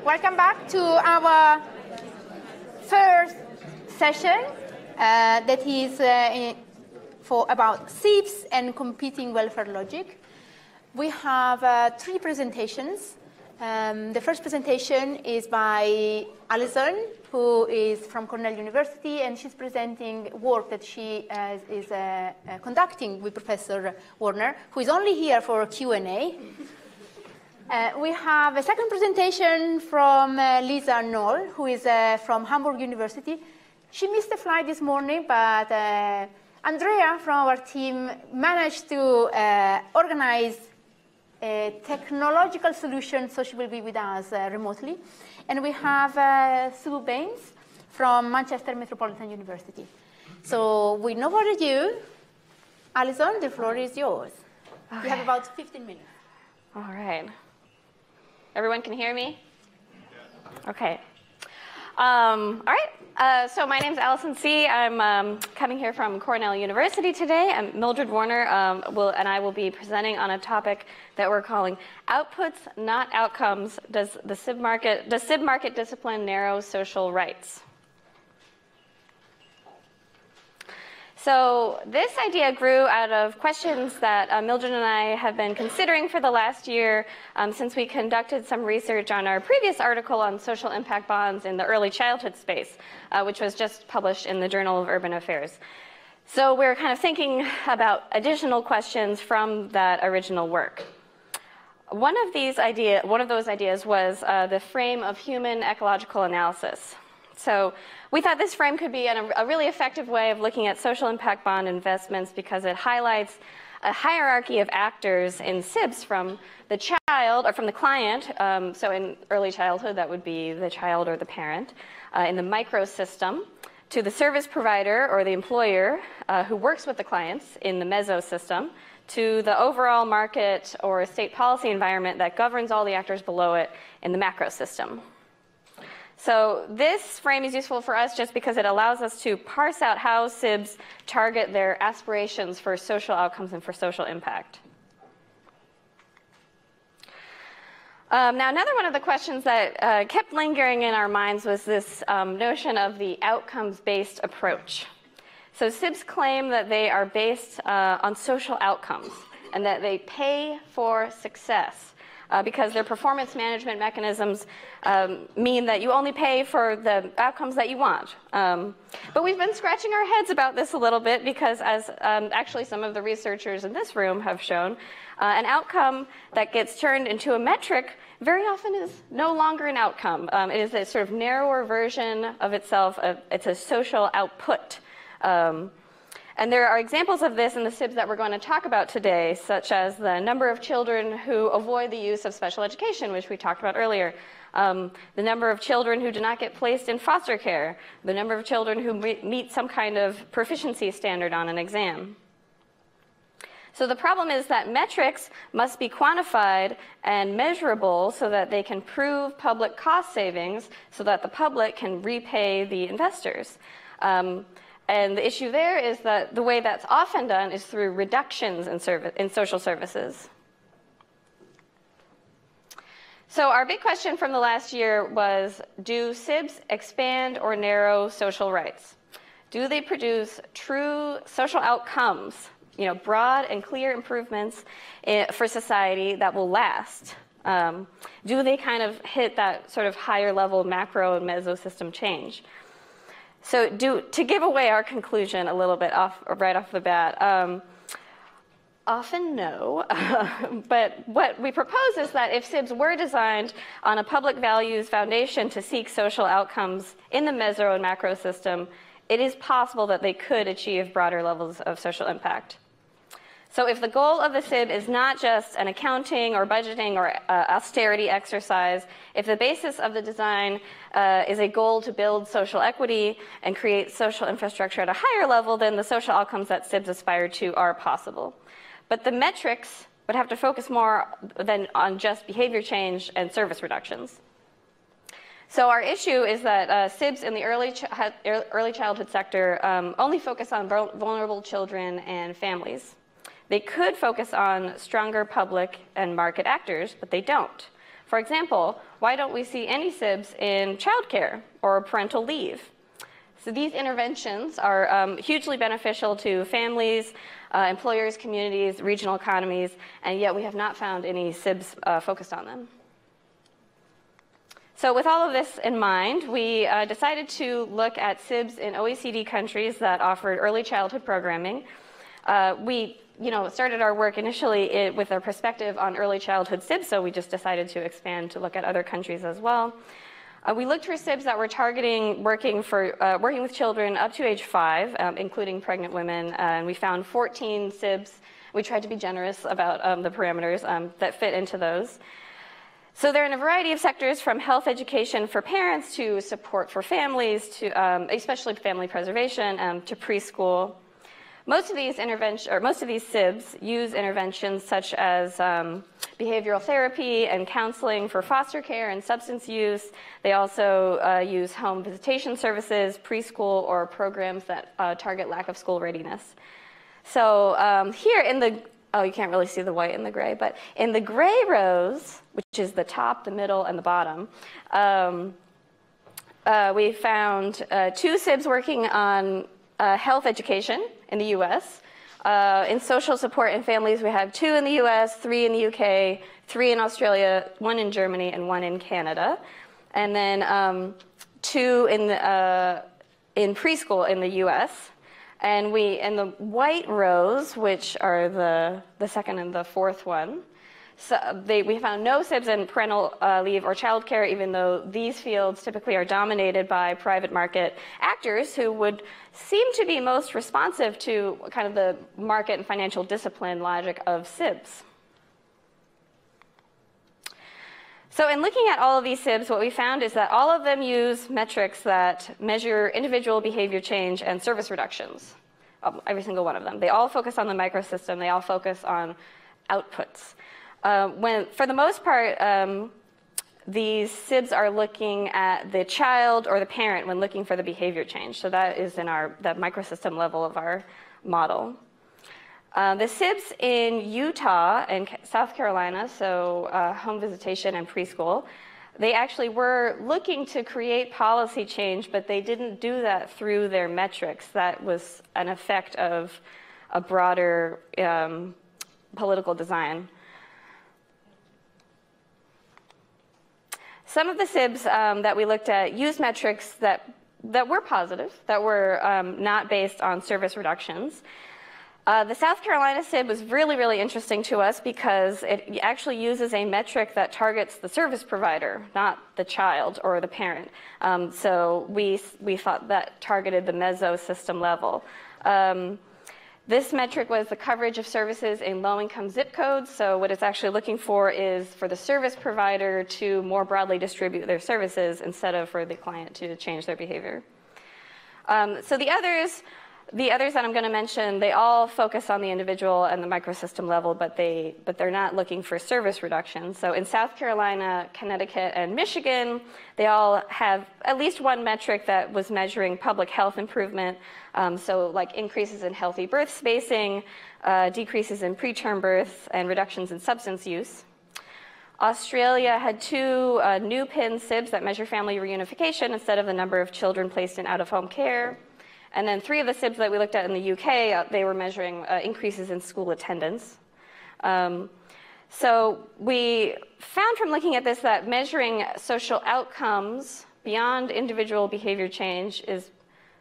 Welcome back to our first session that is about SIBs and competing welfare logic. We have three presentations. The first presentation is by Alison, who is from Cornell University, and she's presenting work that she is conducting with Professor Warner, who is only here for Q&A. We have a second presentation from Lisa Knoll, who is from Hamburg University. She missed the flight this morning, but Andrea from our team managed to organize a technological solution so she will be with us remotely. And we have Sue Baines from Manchester Metropolitan University. So with no further ado, Alison, the floor is yours. Okay. You have about 15 minutes. All right. Everyone can hear me? Okay. All right. So my name is Alison C. I'm coming here from Cornell University today. I'm Mildred Warner, and I will be presenting on a topic that we're calling Outputs, Not Outcomes. Does SIB market discipline narrow social rights? So this idea grew out of questions that Mildred and I have been considering for the last year since we conducted some research on our previous article on social impact bonds in the early childhood space, which was just published in the Journal of Urban Affairs. So we're kind of thinking about additional questions from that original work. One of those ideas was the frame of human ecological analysis. So we thought this frame could be a really effective way of looking at social impact bond investments because it highlights a hierarchy of actors in SIBs from the child or from the client. So in early childhood, that would be the child or the parent. In the microsystem, to the service provider or the employer who works with the clients in the mesosystem, to the overall market or state policy environment that governs all the actors below it in the macrosystem. So this frame is useful for us just because it allows us to parse out how SIBs target their aspirations for social outcomes and for social impact. Now, another one of the questions that kept lingering in our minds was this notion of the outcomes-based approach. So SIBs claim that they are based on social outcomes and that they pay for success. Because their performance management mechanisms mean that you only pay for the outcomes that you want. But we've been scratching our heads about this a little bit because as actually some of the researchers in this room have shown, an outcome that gets turned into a metric very often is no longer an outcome. It is a sort of narrower version of itself. It's a social output. And there are examples of this in the SIBs that we're going to talk about today, such as the number of children who avoid the use of special education, which we talked about earlier, the number of children who do not get placed in foster care, the number of children who meet some kind of proficiency standard on an exam. So the problem is that metrics must be quantified and measurable so that they can prove public cost savings so that the public can repay the investors. And the issue there is that the way that's often done is through reductions in social services. So our big question from the last year was, do SIBs expand or narrow social rights? Do they produce true social outcomes, broad and clear improvements for society that will last? Do they kind of hit that sort of higher level macro and mesosystem change? So to give away our conclusion a little bit right off the bat, often no. But what we propose is that if SIBs were designed on a public values foundation to seek social outcomes in the meso and macro system, it is possible that they could achieve broader levels of social impact. So if the goal of the SIB is not just an accounting or budgeting or austerity exercise, if the basis of the design is a goal to build social equity and create social infrastructure at a higher level, then the social outcomes that SIBs aspire to are possible. But the metrics would have to focus more than on just behavior change and service reductions. So our issue is that SIBs in the early childhood sector only focus on vulnerable children and families. They could focus on stronger public and market actors, but they don't. For example, why don't we see any SIBs in childcare or parental leave? So these interventions are hugely beneficial to families, employers, communities, regional economies, and yet we have not found any SIBs focused on them. So with all of this in mind, we decided to look at SIBs in OECD countries that offered early childhood programming. We started our work initially with our perspective on early childhood SIBs, so we just decided to expand to look at other countries as well. We looked for SIBs that were targeting working with children up to age 5, including pregnant women, and we found 14 SIBs. We tried to be generous about the parameters that fit into those. So they're in a variety of sectors, from health education for parents to support for families, to especially family preservation, to preschool. Most of these SIBs use interventions such as behavioral therapy and counseling for foster care and substance use. They also use home visitation services, preschool, or programs that target lack of school readiness. So here in the you can't really see the white and the gray, but in the gray rows, which is the top, the middle, and the bottom, we found 2 SIBs working on health education in the US. In social support and families, we have 2 in the US, 3 in the UK, 3 in Australia, 1 in Germany, and 1 in Canada. And then 2 in preschool in the US. And in the white rows, which are the second and the fourth one, so we found no SIBs in parental leave or childcare, even though these fields typically are dominated by private market actors who would seem to be most responsive to kind of the market and financial discipline logic of SIBs. So in looking at all of these SIBs, what we found is that all of them use metrics that measure individual behavior change and service reductions, every single one of them. They all focus on the microsystem. They all focus on outputs. For the most part, these SIBs are looking at the child or the parent when looking for the behavior change. So that is in the microsystem level of our model. The SIBs in Utah and South Carolina, so home visitation and preschool, they actually were looking to create policy change, but they didn't do that through their metrics. That was an effect of a broader political design. Some of the SIBs that we looked at used metrics that were positive, that were not based on service reductions. The South Carolina SIB was really, really interesting to us because it actually uses a metric that targets the service provider, not the child or the parent. So we thought that targeted the meso-system level. This metric was the coverage of services in low-income zip codes. So what it's actually looking for is for the service provider to more broadly distribute their services instead of for the client to change their behavior. So the others that I'm going to mention, they all focus on the individual and the microsystem level, but they're not looking for service reduction. So in South Carolina, Connecticut, and Michigan, they all have at least one metric that was measuring public health improvement. So like increases in healthy birth spacing, decreases in preterm births, and reductions in substance use. Australia had 2 new PIN SIBs that measure family reunification instead of the number of children placed in out-of-home care. And then 3 of the SIBs that we looked at in the UK, they were measuring increases in school attendance. So we found from looking at this that measuring social outcomes beyond individual behavior change is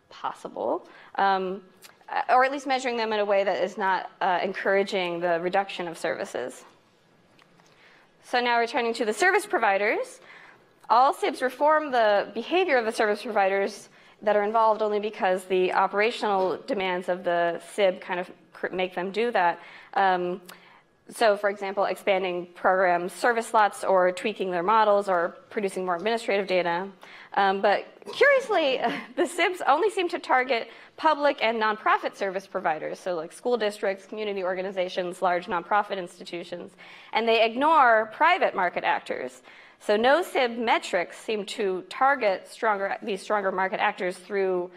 possible, or at least measuring them in a way that is not encouraging the reduction of services. So now returning to the service providers, all SIBs reform the behavior of the service providers that are involved only because the operational demands of the SIB kind of make them do that. So for example, expanding program service slots or tweaking their models or producing more administrative data. But curiously, the SIBs only seem to target public and nonprofit service providers, so like school districts, community organizations, large nonprofit institutions, and they ignore private market actors. So no SIB metrics seem to target these stronger market actors through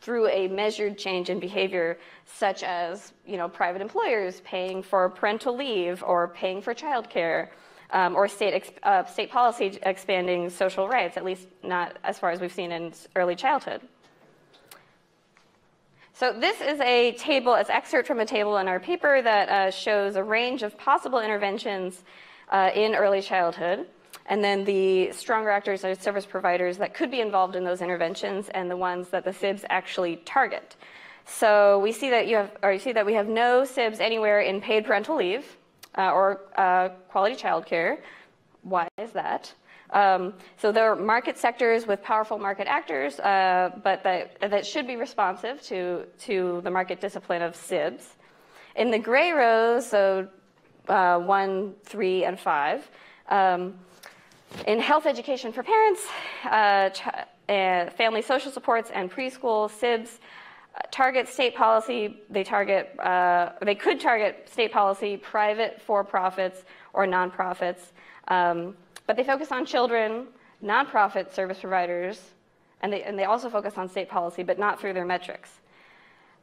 a measured change in behavior, such as private employers paying for parental leave or paying for childcare, or state policy expanding social rights, at least not as far as we've seen in early childhood. So this is a table, it's an excerpt from a table in our paper that shows a range of possible interventions in early childhood, and then the stronger actors or service providers that could be involved in those interventions and the ones that the SIBs actually target. So we see that we have no SIBs anywhere in paid parental leave or quality child care. Why is that? So there are market sectors with powerful market actors, but that should be responsive to the market discipline of SIBs. In the gray rows, so 1, 3, and 5, in health education for parents, family social supports, and preschool, SIBs target state policy. They could target state policy, private for-profits or nonprofits. But they focus on children, nonprofit service providers, and they also focus on state policy, but not through their metrics.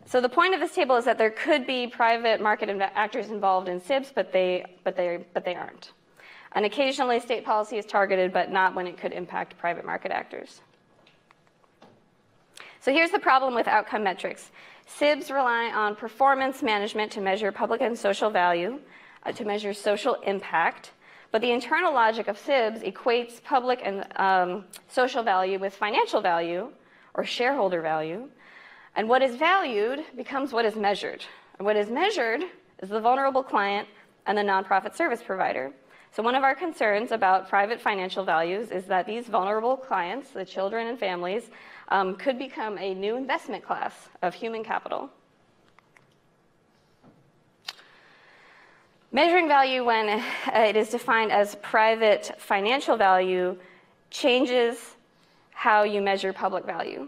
So the point of this table is that there could be private market actors involved in SIBs, but they aren't. And occasionally state policy is targeted, but not when it could impact private market actors. So here's the problem with outcome metrics. SIBs rely on performance management to measure public and social value, to measure social impact. But the internal logic of SIBs equates public and social value with financial value or shareholder value. And what is valued becomes what is measured. And what is measured is the vulnerable client and the nonprofit service provider. So one of our concerns about private financial values is that these vulnerable clients, the children and families, could become a new investment class of human capital. Measuring value when it is defined as private financial value changes how you measure public value.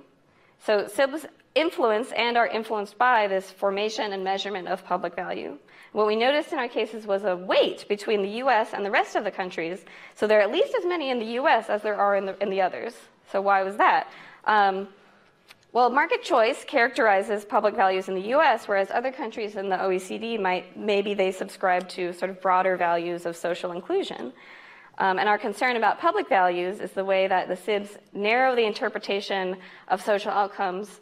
So SIBs influence and are influenced by this formation and measurement of public value. What we noticed in our cases was a weight between the US and the rest of the countries. So there are at least as many in the US as there are in the others. So why was that? Well, market choice characterizes public values in the US, whereas other countries in the OECD maybe they subscribe to sort of broader values of social inclusion. And our concern about public values is the way that the SIBs narrow the interpretation of social outcomes,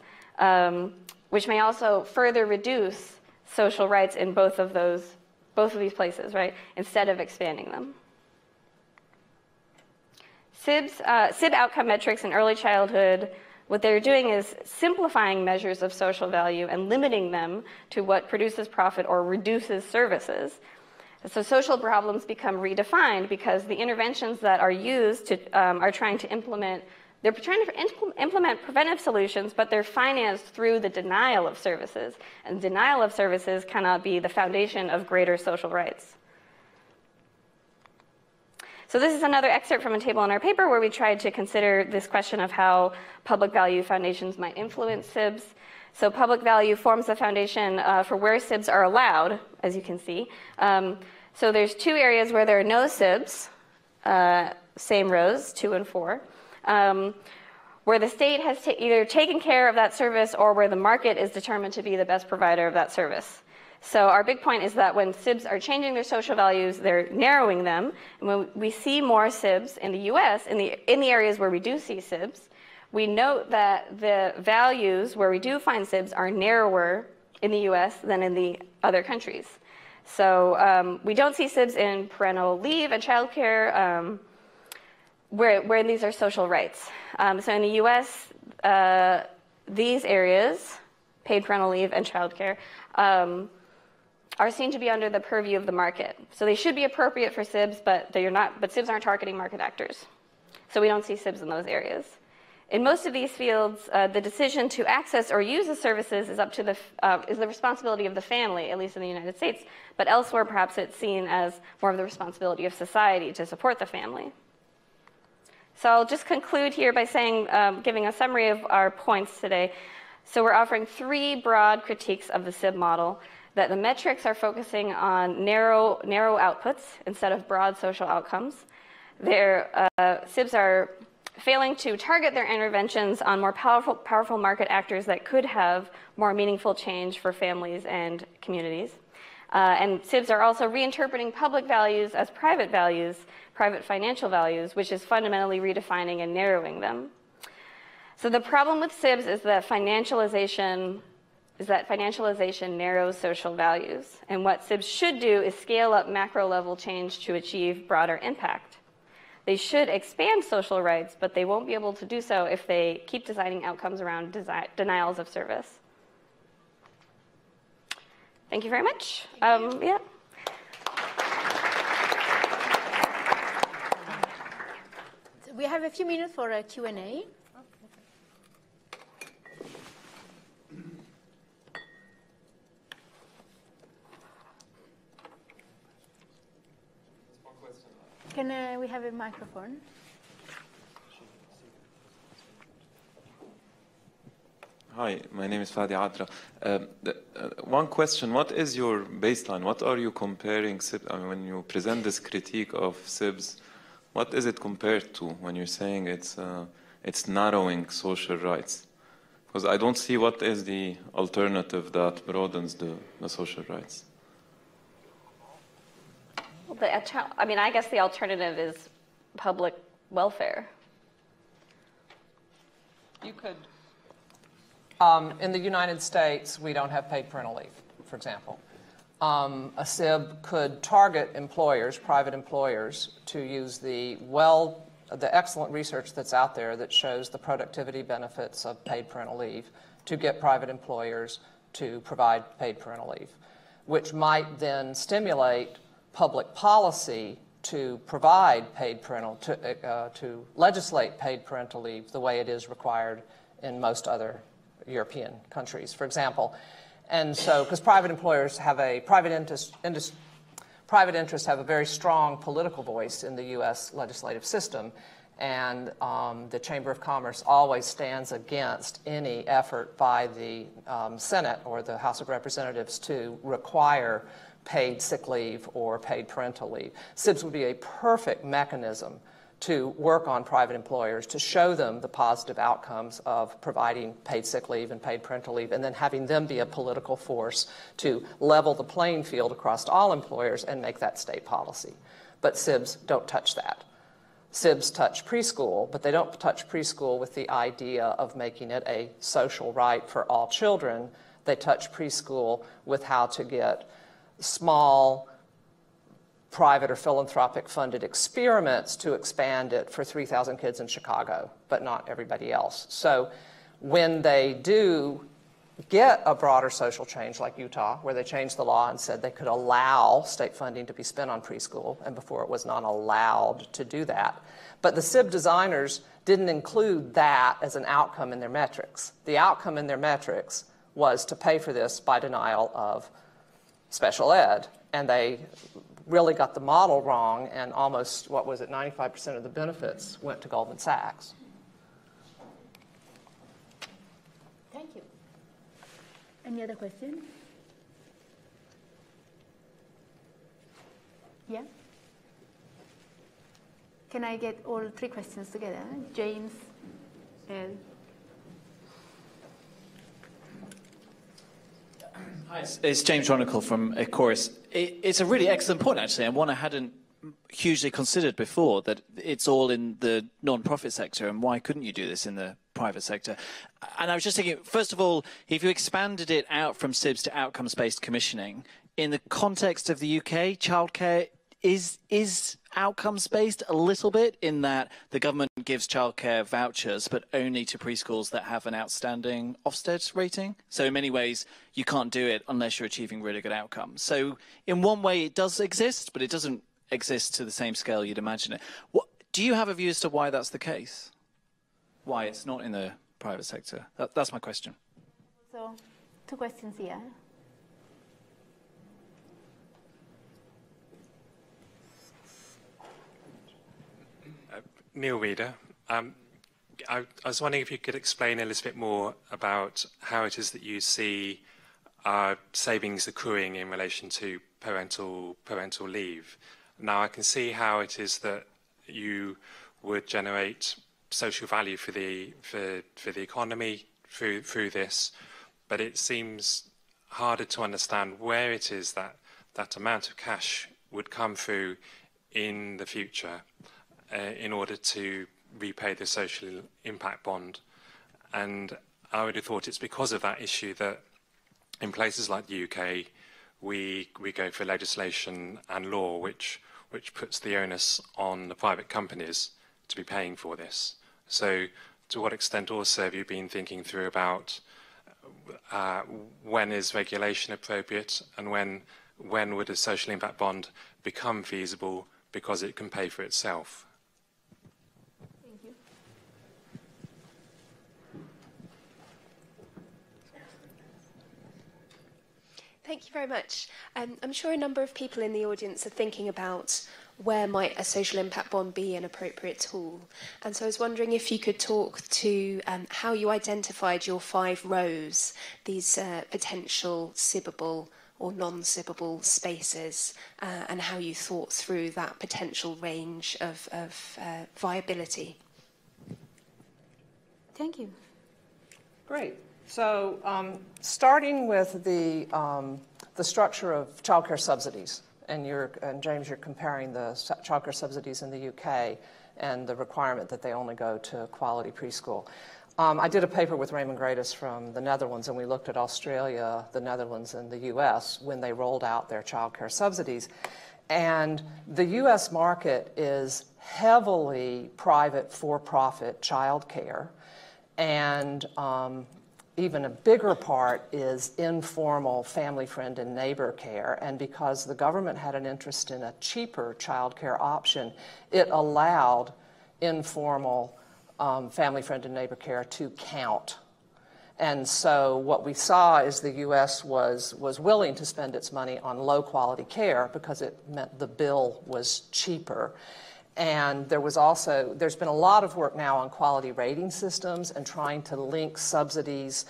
which may also further reduce social rights in both of these places, right, instead of expanding them. SIB outcome metrics in early childhood, what they're doing is simplifying measures of social value and limiting them to what produces profit or reduces services. So social problems become redefined because the interventions that are used are trying to implement preventive solutions, but they're financed through the denial of services. And denial of services cannot be the foundation of greater social rights. So this is another excerpt from a table in our paper where we tried to consider this question of how public value foundations might influence SIBs. So public value forms the foundation for where SIBs are allowed, as you can see. So there's 2 areas where there are no SIBs, same rows, 2 and 4, where the state has either taken care of that service or where the market is determined to be the best provider of that service. So our big point is that when SIBs are changing their social values, they're narrowing them. And when we see more SIBs in the US, in the areas where we do see SIBs, we note that the values where we do find SIBs are narrower in the US than in the other countries. So we don't see SIBs in parental leave and childcare, where these are social rights. So in the US, these areas, paid parental leave and childcare, are seen to be under the purview of the market. So they should be appropriate for SIBs, but they're not. But SIBs aren't targeting market actors. So we don't see SIBs in those areas. In most of these fields, the decision to access or use the services is the responsibility of the family, at least in the United States. But elsewhere, perhaps it's seen as more of the responsibility of society to support the family. So I'll just conclude here by saying, giving a summary of our points today. So we're offering 3 broad critiques of the SIB model. That the metrics are focusing on narrow outputs instead of broad social outcomes. SIBs are failing to target their interventions on more powerful market actors that could have more meaningful change for families and communities. And SIBs are also reinterpreting public values as private values, private financial values, which is fundamentally redefining and narrowing them. So the problem with SIBs is that financialization narrows social values. And what SIBs should do is scale up macro-level change to achieve broader impact. They should expand social rights, but they won't be able to do so if they keep designing outcomes around denials of service. Thank you very much. Yeah. So we have a few minutes for a Q&A. Can we have a microphone? Hi, my name is Fadi Adra. One question, what is your baseline? What are you comparing SIBs? I mean, when you present this critique of SIBs, what is it compared to when you're saying it's narrowing social rights? Because I don't see what is the alternative that broadens the social rights. I mean, I guess the alternative is public welfare. You could, in the United States, we don't have paid parental leave, for example. A SIB could target employers, private employers, to use the excellent research that's out there that shows the productivity benefits of paid parental leave to get private employers to provide paid parental leave, which might then stimulate public policy to provide paid parental, to legislate paid parental leave the way it is required in most other European countries, for example. And so, because private employers have private interests have a very strong political voice in the U.S. legislative system, and the Chamber of Commerce always stands against any effort by the Senate or the House of Representatives to require paid sick leave or paid parental leave. SIBs would be a perfect mechanism to work on private employers, to show them the positive outcomes of providing paid sick leave and paid parental leave, and then having them be a political force to level the playing field across all employers and make that state policy. But SIBs don't touch that. SIBs touch preschool, but they don't touch preschool with the idea of making it a social right for all children. They touch preschool with how to get small private or philanthropic funded experiments to expand it for 3,000 kids in Chicago, but not everybody else. So when they do get a broader social change like Utah, where they changed the law and said they could allow state funding to be spent on preschool, and before it was not allowed to do that. But the SIB designers didn't include that as an outcome in their metrics. The outcome in their metrics was to pay for this by denial of special ed, and they really got the model wrong, and almost, 95% of the benefits went to Goldman Sachs. Thank you. Any other questions? Yeah? Can I get all three questions together? James, Ed. Hi, it's James Ronicle from Chorus. It's a really excellent point, actually, and one I hadn't hugely considered before, that it's all in the non-profit sector, and why couldn't you do this in the private sector? And I was just thinking, first of all, if you expanded it out from SIBs to outcomes-based commissioning, in the context of the UK, childcare is outcomes-based a little bit, in that the government gives childcare vouchers, but only to preschools that have an outstanding Ofsted rating. So in many ways, you can't do it unless you're achieving really good outcomes. So in one way, it does exist, but it doesn't exist to the same scale you'd imagine it. Do you have a view as to why that's the case? Why it's not in the private sector? That's my question. So, two questions here. Neil Reeder. I was wondering if you could explain a little bit more about how it is that you see savings accruing in relation to parental leave. Now, I can see how it is that you would generate social value for the economy through this, but it seems harder to understand where it is that that amount of cash would come through in the future in order to repay the social impact bond. And I would have thought it's because of that issue that in places like the UK, we go for legislation and law which puts the onus on the private companies to be paying for this. So to what extent also have you been thinking through about when is regulation appropriate and when would a social impact bond become feasible because it can pay for itself? Thank you. Thank you very much. I'm sure a number of people in the audience are thinking about where might a social impact bond be an appropriate tool. And so I was wondering if you could talk to how you identified your 5 rows, these potential SIBable or non-SIBable spaces, and how you thought through that potential range of viability. Thank you. Great. So starting with the structure of childcare subsidies, and James, you're comparing the childcare subsidies in the UK and the requirement that they only go to quality preschool. I did a paper with Raymond Gradis from the Netherlands, and we looked at Australia, the Netherlands, and the US when they rolled out their childcare subsidies. And the US market is heavily private for-profit childcare, and even a bigger part is informal family, friend, and neighbor care. And because the government had an interest in a cheaper childcare option, it allowed informal family, friend, and neighbor care to count. And so what we saw is the U.S. was willing to spend its money on low-quality care because it meant the bill was cheaper. And there's been a lot of work now on quality rating systems and trying to link subsidies,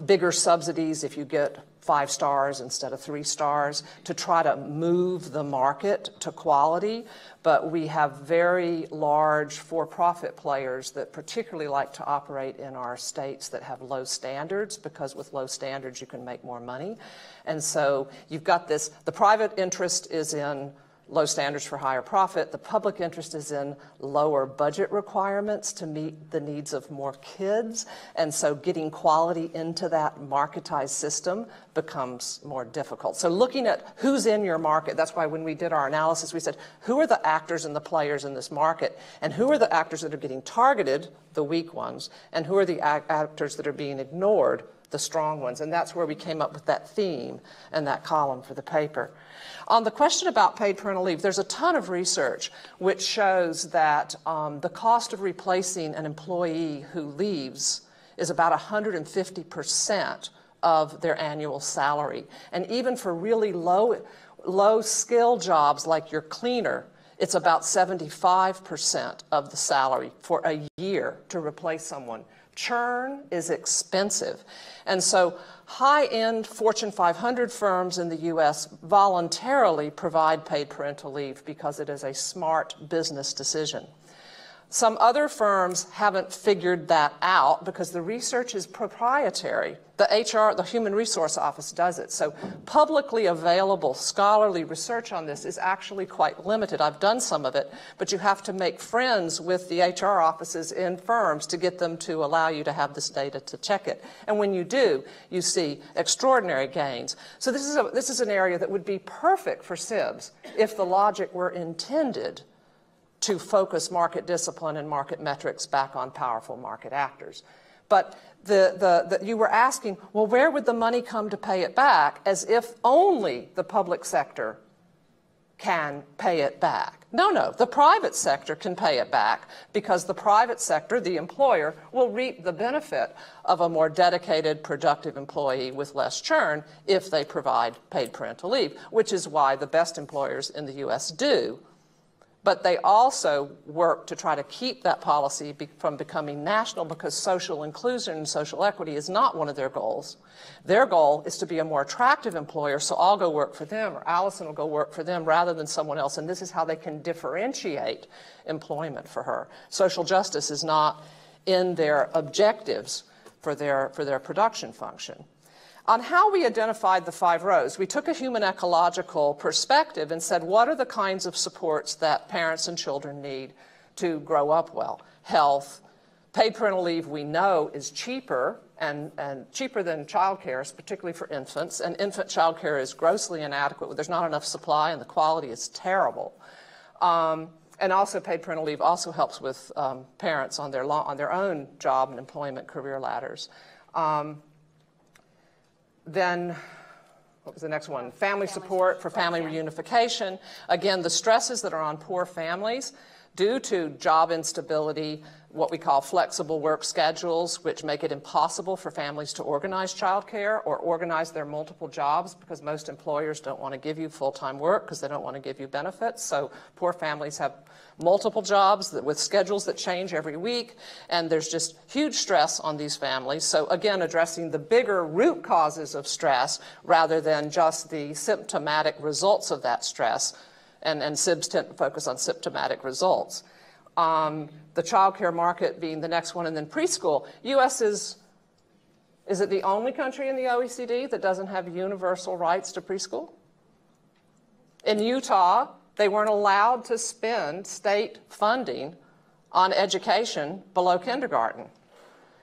bigger subsidies if you get 5 stars instead of 3 stars, to try to move the market to quality. But we have very large for-profit players that particularly like to operate in our states that have low standards, because with low standards you can make more money. And so you've got this, the private interest is in low standards for higher profit. The public interest is in lower budget requirements to meet the needs of more kids. And so getting quality into that marketized system becomes more difficult. So looking at who's in your market, that's why when we did our analysis, we said, who are the actors and the players in this market? And who are the actors that are getting targeted, the weak ones? And who are the actors that are being ignored, the strong ones? And that's where we came up with that theme and that column for the paper. On the question about paid parental leave, there's a ton of research which shows that the cost of replacing an employee who leaves is about 150% of their annual salary. And even for really low skill jobs like your cleaner, it's about 75% of the salary for a year to replace someone. Churn is expensive. And so high-end Fortune 500 firms in the U.S. voluntarily provide paid parental leave because it is a smart business decision. Some other firms haven't figured that out because the research is proprietary. The Human Resource Office does it. So publicly available scholarly research on this is actually quite limited. I've done some of it, but you have to make friends with the HR offices in firms to get them to allow you to have this data to check it. And when you do, you see extraordinary gains. So this is an area that would be perfect for SIBs if the logic were intended to focus market discipline and market metrics back on powerful market actors. But you were asking, well, where would the money come to pay it back, as if only the public sector can pay it back. No, the private sector can pay it back because the private sector, the employer, will reap the benefit of a more dedicated, productive employee with less churn if they provide paid parental leave, which is why the best employers in the U.S. do. But they also work to try to keep that policy from becoming national because social inclusion and social equity is not one of their goals. Their goal is to be a more attractive employer, so I'll go work for them or Allison will go work for them rather than someone else, and this is how they can differentiate employment for her. Social justice is not in their objectives for their production function. On how we identified the 5 rows, we took a human ecological perspective and said, what are the kinds of supports that parents and children need to grow up well? Health, paid parental leave we know is cheaper and cheaper than childcare, particularly for infants, and infant childcare is grossly inadequate. There's not enough supply and the quality is terrible. And also paid parental leave also helps with parents on their own job and employment career ladders. Then, what was the next one? Family support for family reunification. Again, the stresses that are on poor families due to job instability, what we call flexible work schedules, which make it impossible for families to organize childcare or organize their multiple jobs because most employers don't want to give you full-time work because they don't want to give you benefits. So poor families have multiple jobs with schedules that change every week, and there's just huge stress on these families. So again, addressing the bigger root causes of stress rather than just the symptomatic results of that stress, and SIBs tend to focus on symptomatic results. The child care market being the next one, and then preschool. U.S. is it the only country in the OECD that doesn't have universal rights to preschool? In Utah, they weren't allowed to spend state funding on education below kindergarten.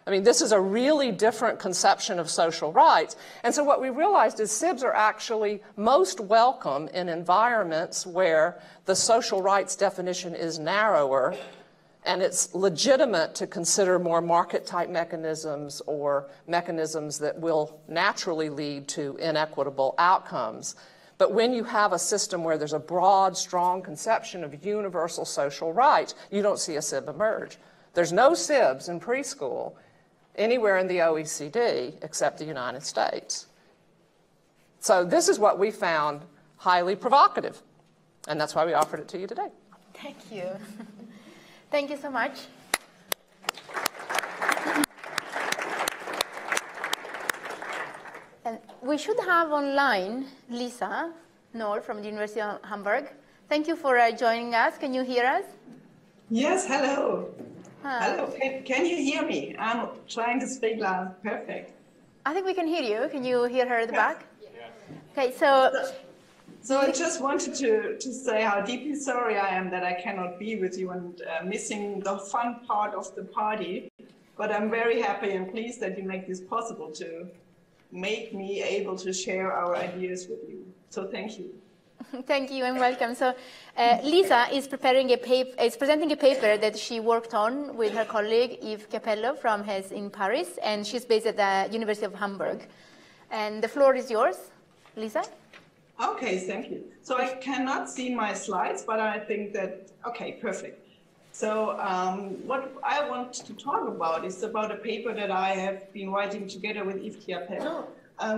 I mean, this is a really different conception of social rights. And so what we realized is SIBs are actually most welcome in environments where the social rights definition is narrower and it's legitimate to consider more market-type mechanisms or mechanisms that will naturally lead to inequitable outcomes. But when you have a system where there's a broad, strong conception of universal social rights, you don't see a SIB emerge. There's no SIBs in preschool anywhere in the OECD except the United States. So this is what we found highly provocative, and that's why we offered it to you today. Thank you. Thank you so much. And we should have online Lisa Knoll from the University of Hamburg. Thank you for joining us. Can you hear us? Yes, hello. Hi. Hello, can you hear me? I'm trying to speak loud. Perfect. I think we can hear you. Can you hear her at the back? Yeah. Okay, So I just wanted to say how deeply sorry I am that I cannot be with you and missing the fun part of the party. But I'm very happy and pleased that you make this possible to make me able to share our ideas with you. So thank you. Thank you and welcome. So Lisa is presenting a paper that she worked on with her colleague Yves Capello from HES in Paris, and she's based at the University of Hamburg. And the floor is yours, Lisa. Okay, thank you. So I cannot see my slides, but I think that, okay, perfect. So what I want to talk about is about a paper that I have been writing together with Yves Capello,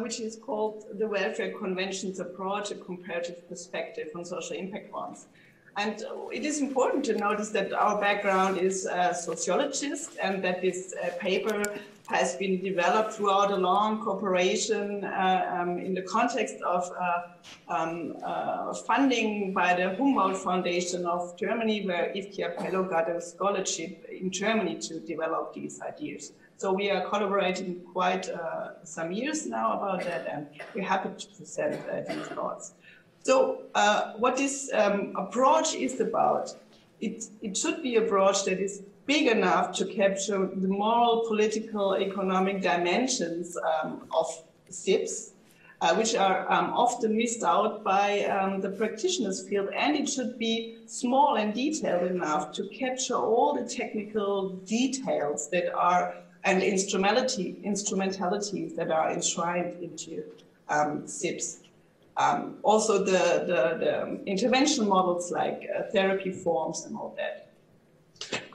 which is called The Welfare Convention's Approach, a Comparative Perspective on Social Impact Bonds. And it is important to notice that our background is sociologist and that this paper has been developed throughout a long cooperation in the context of funding by the Humboldt Foundation of Germany, where Yves Capello got a scholarship in Germany to develop these ideas. So we are collaborating quite some years now about that, and we're happy to present these thoughts. So what this approach is about, it should be an approach that is big enough to capture the moral, political, economic dimensions of SIBs, which are often missed out by the practitioners field, and it should be small and detailed enough to capture all the technical details that are and instrumentalities that are enshrined into SIBs. Also the intervention models like therapy forms and all that.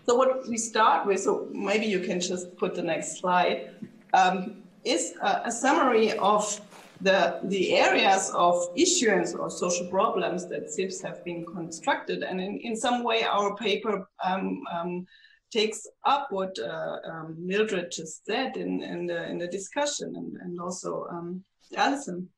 So what we start with, so maybe you can just put the next slide, is a summary of the areas of issuance or social problems that SIBs have been constructed. And in some way, our paper takes up what Mildred just said in the discussion, and also Alison,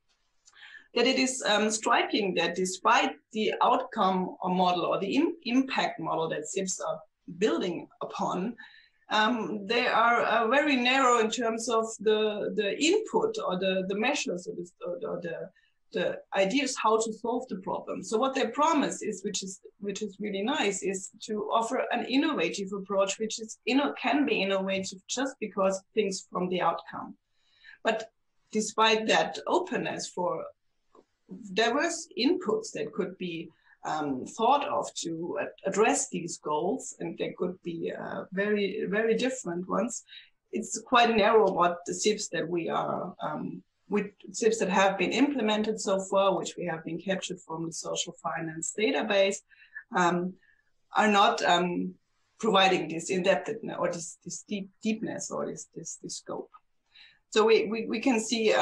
that it is striking that despite the outcome model or the impact model that SIBs are building upon, they are very narrow in terms of the input or the measures or the ideas how to solve the problem. So what they promise is, which is really nice, is to offer an innovative approach, which is can be innovative just because things from the outcome. But despite that openness for diverse inputs that could be thought of to address these goals, and they could be very, very different ones, it's quite narrow what the SIBs that we are with SIBs that have been implemented so far, which we have been captured from the social finance database, are not providing this in-depthness or this deepness or this scope. So we can see,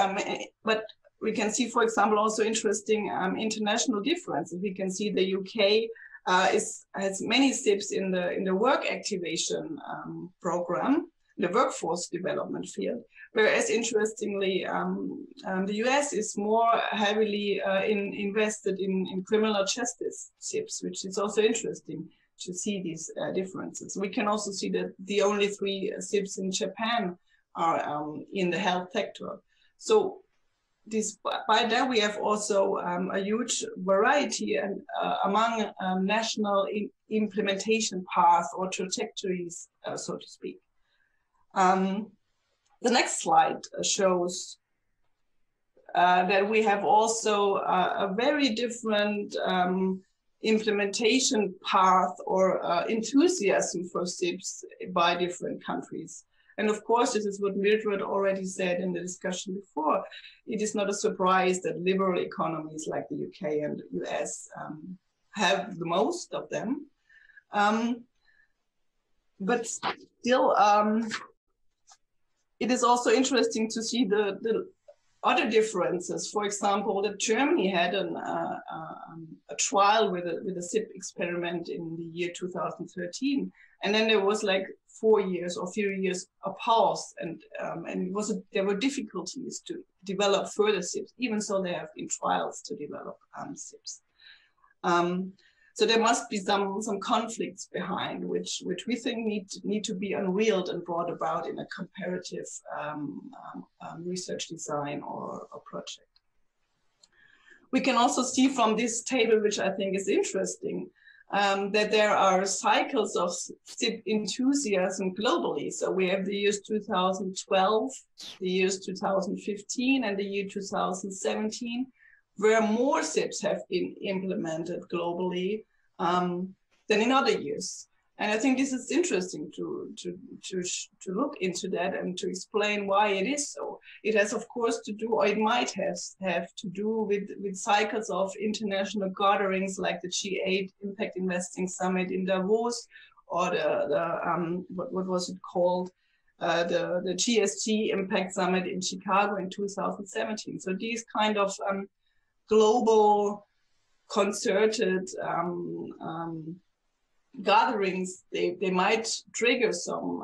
but we can see, for example, also interesting international differences. We can see the UK has many SIBs in the work activation program, the workforce development field, whereas interestingly, the US is more heavily invested in criminal justice SIBs, which is also interesting to see these differences. We can also see that the only 3 SIBs in Japan are in the health sector. So by that, we have also a huge variety and among national implementation paths or trajectories, so to speak. The next slide shows that we have also a very different implementation path or enthusiasm for SIBs by different countries. And of course, this is what Mildred already said in the discussion before. It is not a surprise that liberal economies like the UK and the US have the most of them. But still, it is also interesting to see the other differences. For example, that Germany had a trial with a SIB experiment in the year 2013. And then there was like 4 years or 3 years a pause, and there were difficulties to develop further SIBs, even so there have been trials to develop SIBs. So there must be some conflicts behind, which we think need to be unveiled and brought about in a comparative research design or project. We can also see from this table, which I think is interesting, that there are cycles of SIB enthusiasm globally. So we have the years 2012, the years 2015, and the year 2017, where more SIBs have been implemented globally than in other years. And I think this is interesting to look into that and to explain why it is so. It has, of course, to do, or it might have to do with cycles of international gatherings like the G8 Impact Investing Summit in Davos, or what was it called? The GSG Impact Summit in Chicago in 2017. So these kind of global concerted gatherings, they might trigger some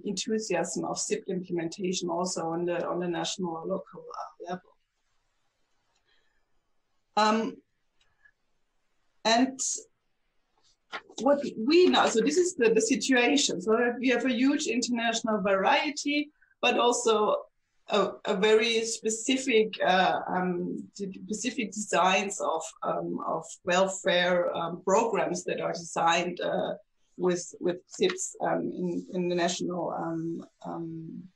enthusiasm of SIB implementation also on the national or local level. And what we know, so this is the situation. So we have a huge international variety, but also a very specific designs of welfare programs that are designed with SIBs in the national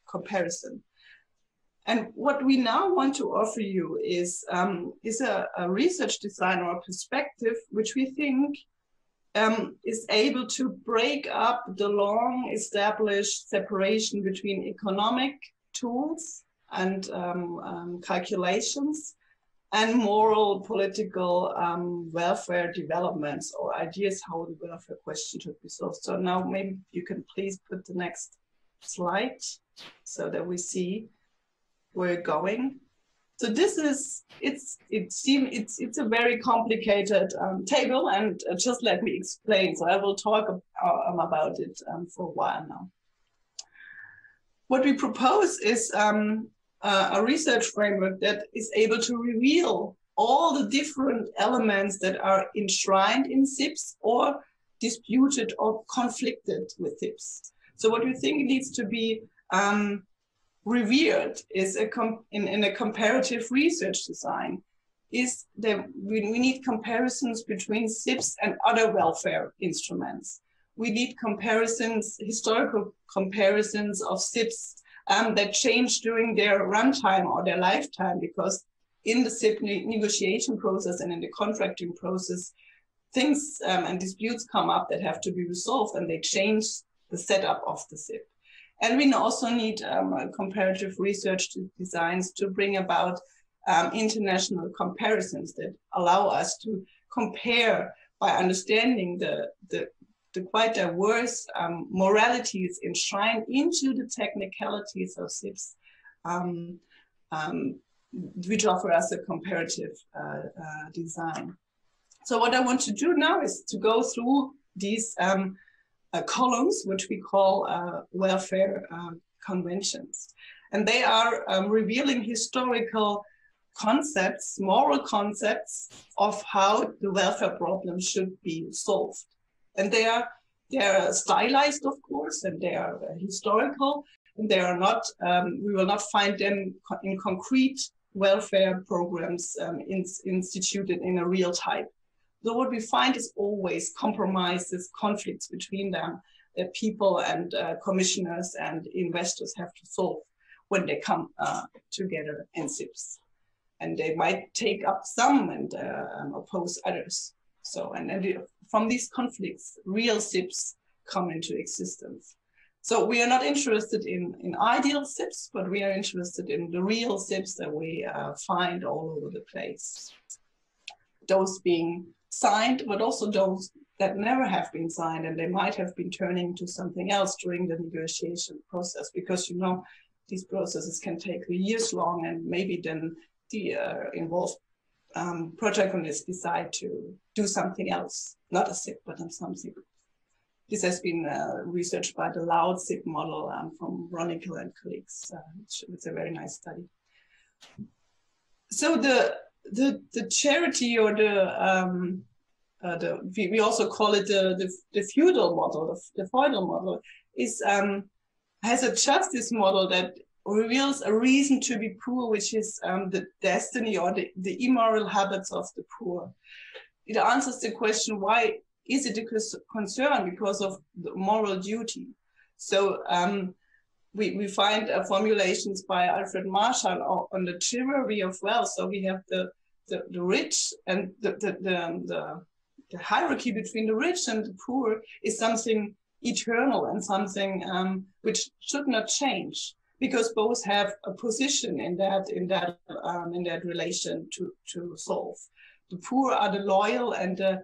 comparison. And what we now want to offer you is a research design or a perspective which we think is able to break up the long established separation between economic tools and calculations and moral, political welfare developments or ideas how the welfare question should be solved. So now maybe you can please put the next slide so that we see where we're going. So this is, it's a very complicated table, and just let me explain. So I will talk about it for a while now. What we propose is a research framework that is able to reveal all the different elements that are enshrined in SIBs or disputed or conflicted with SIBs. So what we think needs to be revered is in a comparative research design is that we need comparisons between SIBs and other welfare instruments. We need comparisons, historical comparisons of SIBs that change during their runtime or their lifetime, because in the SIB negotiation process and in the contracting process, things and disputes come up that have to be resolved, and they change the setup of the SIB. And we also need comparative research designs to bring about international comparisons that allow us to compare by understanding the quite diverse moralities enshrined into the technicalities of SIBs, which offer us a comparative design. So what I want to do now is to go through these columns, which we call welfare conventions. And they are revealing historical concepts, moral concepts of how the welfare problem should be solved. And they are stylized, of course, and they are historical, and they are not, we will not find them in concrete welfare programs instituted in a real type. So what we find is always compromises, conflicts between them that people and commissioners and investors have to solve when they come together in SIBs. And they might take up some and oppose others. So, and from these conflicts, real SIBs come into existence. So we are not interested in ideal SIBs, but we are interested in the real SIBs that we find all over the place. Those being signed, but also those that never have been signed, and they might have been turning to something else during the negotiation process, because, you know, these processes can take years long, and maybe then the involved protagonists decide to do something else, not a SIB, but something. This has been researched by the Loud SIB model from Ronikel and colleagues. It's a very nice study. So the charity, or we also call it the feudal model, the feudal model, is has a justice model that reveals a reason to be poor, which is the destiny or the immoral habits of the poor. It answers the question, why is it a concern? Because of the moral duty. So we find formulations by Alfred Marshall on the chivalry of wealth. So we have the rich, and the hierarchy between the rich and the poor is something eternal and something which should not change, because both have a position in that relation to solve. The poor are the loyal and the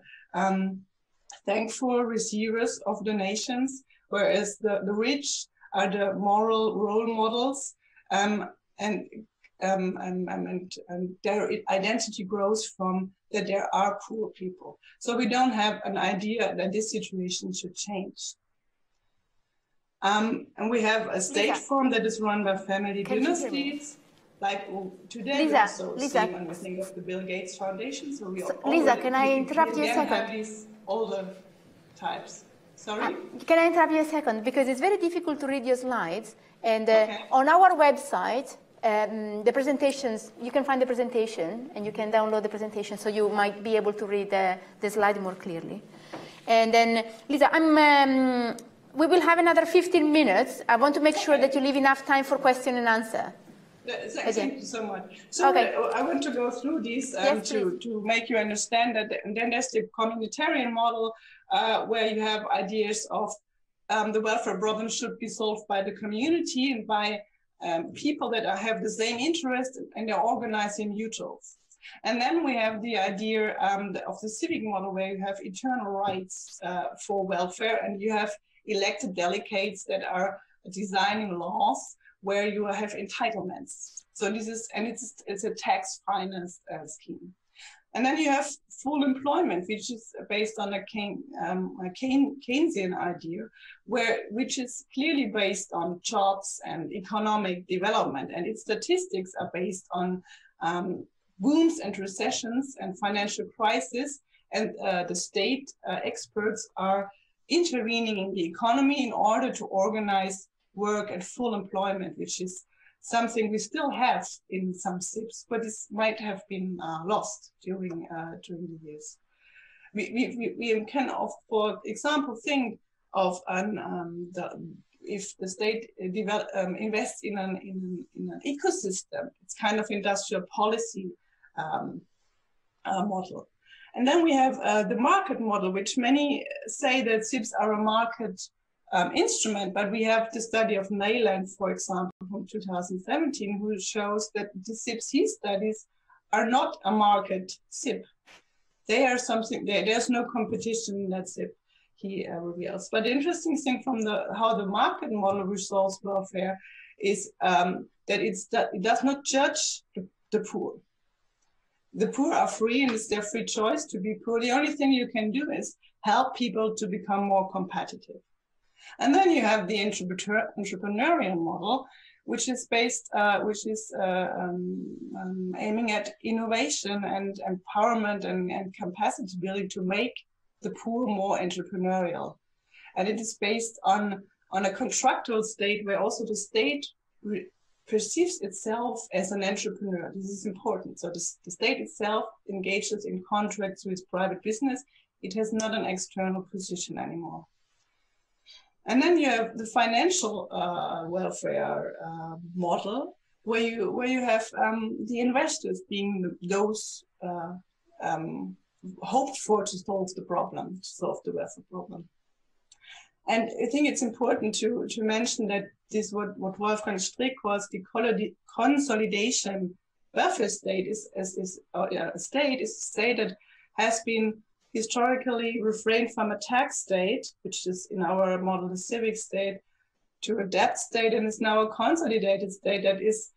thankful receivers of donations, whereas the rich are the moral role models, and their identity grows from that there are poor people. So we don't have an idea that this situation should change. And we have a state form that is run by family dynasties. Like today, we also see when we think of the Bill Gates Foundation. So Lisa, can I interrupt you a second? Have these older types. Sorry? Can I interrupt you a second? Because it's very difficult to read your slides. And on our website, the presentations, you can find the presentation and you can download the presentation, so you might be able to read the slide more clearly. And then, Lisa, we will have another 15 minutes. I want to make sure that you leave enough time for question and answer. Thank you so much. So I want to go through these to make you understand that. And then there's the communitarian model, where you have ideas of the welfare problem should be solved by the community and by people that have the same interest, and they're organizing mutuals. And then we have the idea of the civic model, where you have eternal rights for welfare, and you have elected delegates that are designing laws where you have entitlements. So this is, and it's a tax finance scheme. And then you have full employment, which is based on a Keynesian idea, which is clearly based on jobs and economic development, and its statistics are based on booms and recessions and financial crisis, and the state experts are intervening in the economy in order to organize work and full employment, which is something we still have in some SIBs, but this might have been lost during the years. We can, for example, think of if the state invests in an ecosystem, it's kind of industrial policy model. And then we have the market model, which many say that SIBs are a market instrument, but we have the study of Neyland, for example, from 2017, who shows that the SIBs he studies are not a market SIB. They are something, there's no competition in that SIB, he reveals. But the interesting thing from how the market model resolves welfare is that it does not judge the poor. The poor are free and it's their free choice to be poor. The only thing you can do is help people to become more competitive. And then you have the entrepreneurial model, which is based, aiming at innovation and empowerment and capacity building to make the poor more entrepreneurial. And it is based on a contractual state where also the state perceives itself as an entrepreneur. This is important. So the state itself engages in contracts with private business. It has not an external position anymore. And then you have the financial welfare model, where you have the investors being those hoped for to solve the problem, to solve the welfare problem. And I think it's important to mention that this what Wolfgang Strick calls the consolidation welfare state is a state that has been historically refrained from a tax state, which is in our model the civic state, to a debt state, and is now a consolidated state that is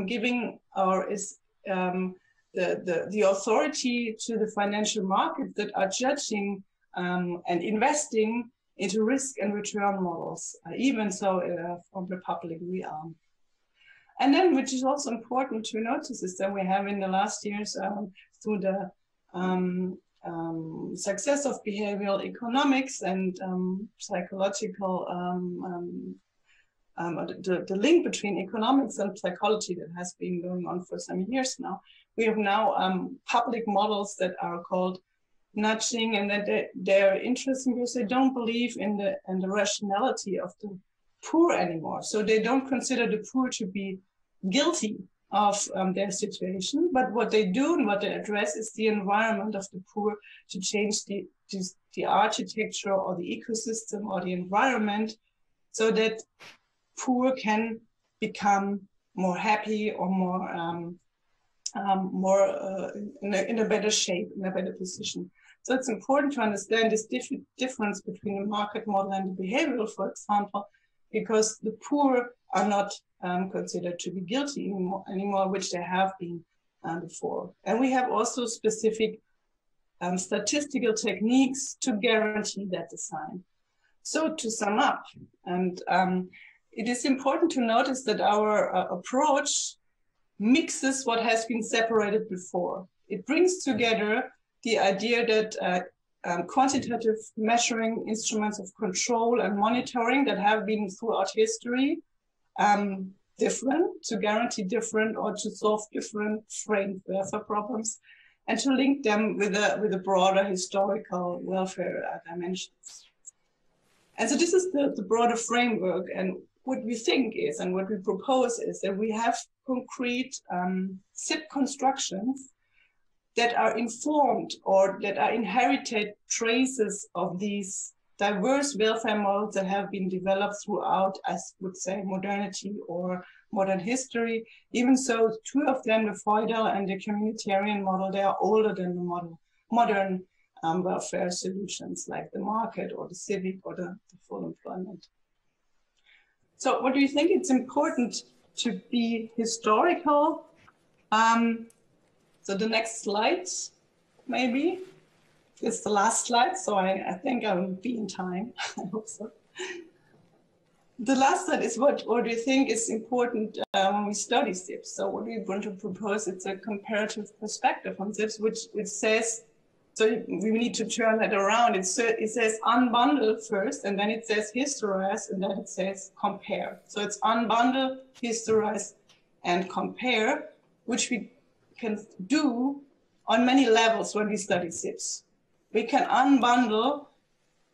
giving or is the authority to the financial markets that are judging and investing into risk and return models, even so from the public realm. And then, which is also important to notice, is that we have in the last years through the success of behavioral economics and psychological, the link between economics and psychology that has been going on for some years now. We have now public models that are called nudging, and that they're interesting because they don't believe in the rationality of the poor anymore. So they don't consider the poor to be guilty of their situation, but what they do and what they address is the environment of the poor to change the architecture or the ecosystem or the environment so that poor can become more happy or more in a better shape, in a better position. So it's important to understand this difference between the market model and the behavioral, for example, because the poor are not considered to be guilty anymore, which they have been before. And we have also specific statistical techniques to guarantee that design. So to sum up, and it is important to notice that our approach mixes what has been separated before. It brings together the idea that quantitative measuring instruments of control and monitoring that have been throughout history different, to guarantee different or to solve different framed welfare problems, and to link them with a broader historical welfare dimensions. And so this is the broader framework, and what we think is, and what we propose is that we have concrete SIB constructions that are informed or that are inherited traces of these diverse welfare models that have been developed throughout, I would say, modernity or modern history. Even so, two of them, the feudal and the communitarian model, they are older than the modern welfare solutions like the market or the civic or the full employment. So what do you think? It's important to be historical. So the next slide, maybe. It's the last slide, so I think I will be in time. I hope so. The last slide is what do you think is important when we study SIBs? So what we want to propose, it's a comparative perspective on SIBs, which says So we need to turn that around. It says unbundle first, and then it says historize, and then it says compare. So it's unbundle, historize, and compare, which we can do on many levels when we study SIBs. We can unbundle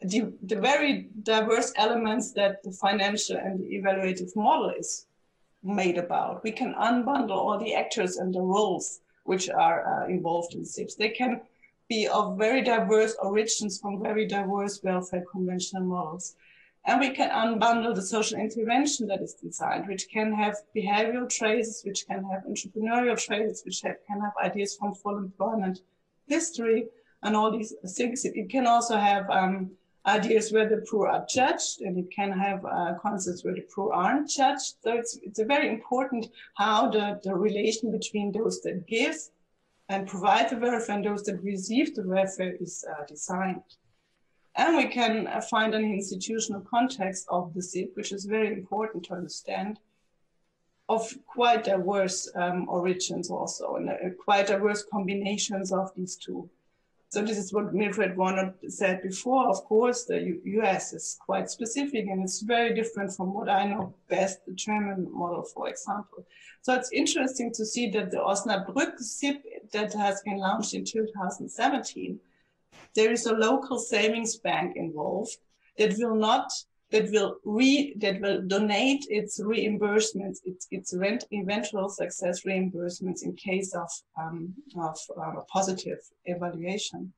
the very diverse elements that the financial and the evaluative model is made about. We can unbundle all the actors and the roles which are involved in SIBs. They can be of very diverse origins from very diverse welfare conventional models. And we can unbundle the social intervention that is designed, which can have behavioral traces, which can have entrepreneurial traces, which can have ideas from full employment history and all these things. It can also have ideas where the poor are judged, and it can have concepts where the poor aren't judged. So it's a very important how the relation between those that give and provide the welfare and those that receive the welfare is designed. And we can find an institutional context of the SIB, which is very important to understand, of quite diverse origins also, and quite diverse combinations of these two. So this is what Mildred Warner said before. Of course, the US is quite specific, and it's very different from what I know best, the German model, for example. So it's interesting to see that the Osnabrück SIB that has been launched in 2017, there is a local savings bank involved that will donate its reimbursements, its eventual success reimbursements in case of a positive evaluation.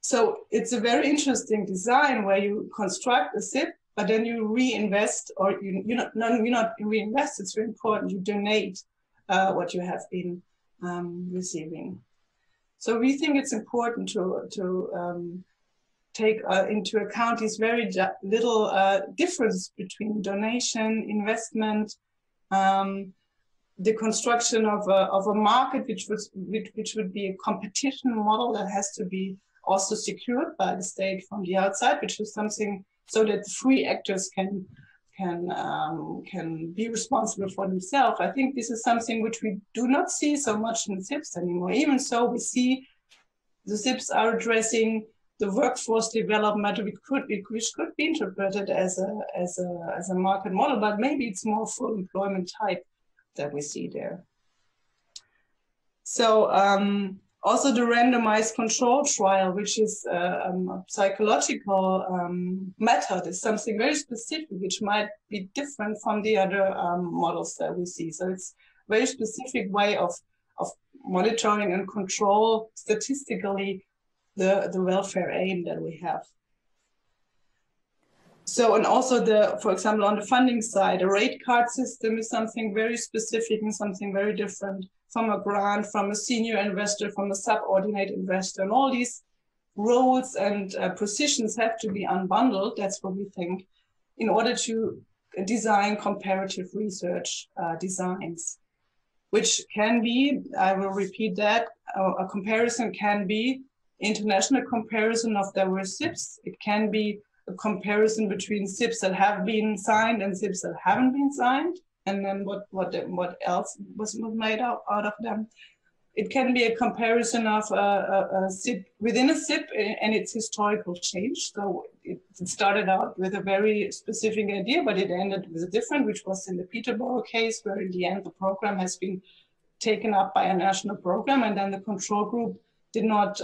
So it's a very interesting design where you construct a SIB, but then you reinvest, or you not reinvest. It's very important. You donate what you have been receiving. So we think it's important to take into account these very little difference between donation, investment, the construction of a market which would be a competition model that has to be also secured by the state from the outside, which is something so that the free actors can be responsible for themselves. I think this is something which we do not see so much in SIBs anymore. Even so, we see the SIBs are addressing the workforce development, which could be interpreted as a market model, but maybe it's more full employment type that we see there. So also the randomized control trial, which is a psychological method, is something very specific, which might be different from the other models that we see. So it's a very specific way of monitoring and control statistically the welfare aim that we have. So, and also for example, on the funding side, a rate card system is something very specific and something very different from a grant, from a senior investor, from a subordinate investor, and all these roles and positions have to be unbundled. That's what we think, in order to design comparative research designs, which can be, I will repeat that, a comparison can be international comparison of diverse SIBs. It can be a comparison between SIBs that have been signed and SIBs that haven't been signed, and then what else was made out of them. It can be a comparison of a SIB within a SIB and its historical change. So it started out with a very specific idea, but it ended with a different, which was in the Peterborough case, where in the end the program has been taken up by a national program, and then the control group did not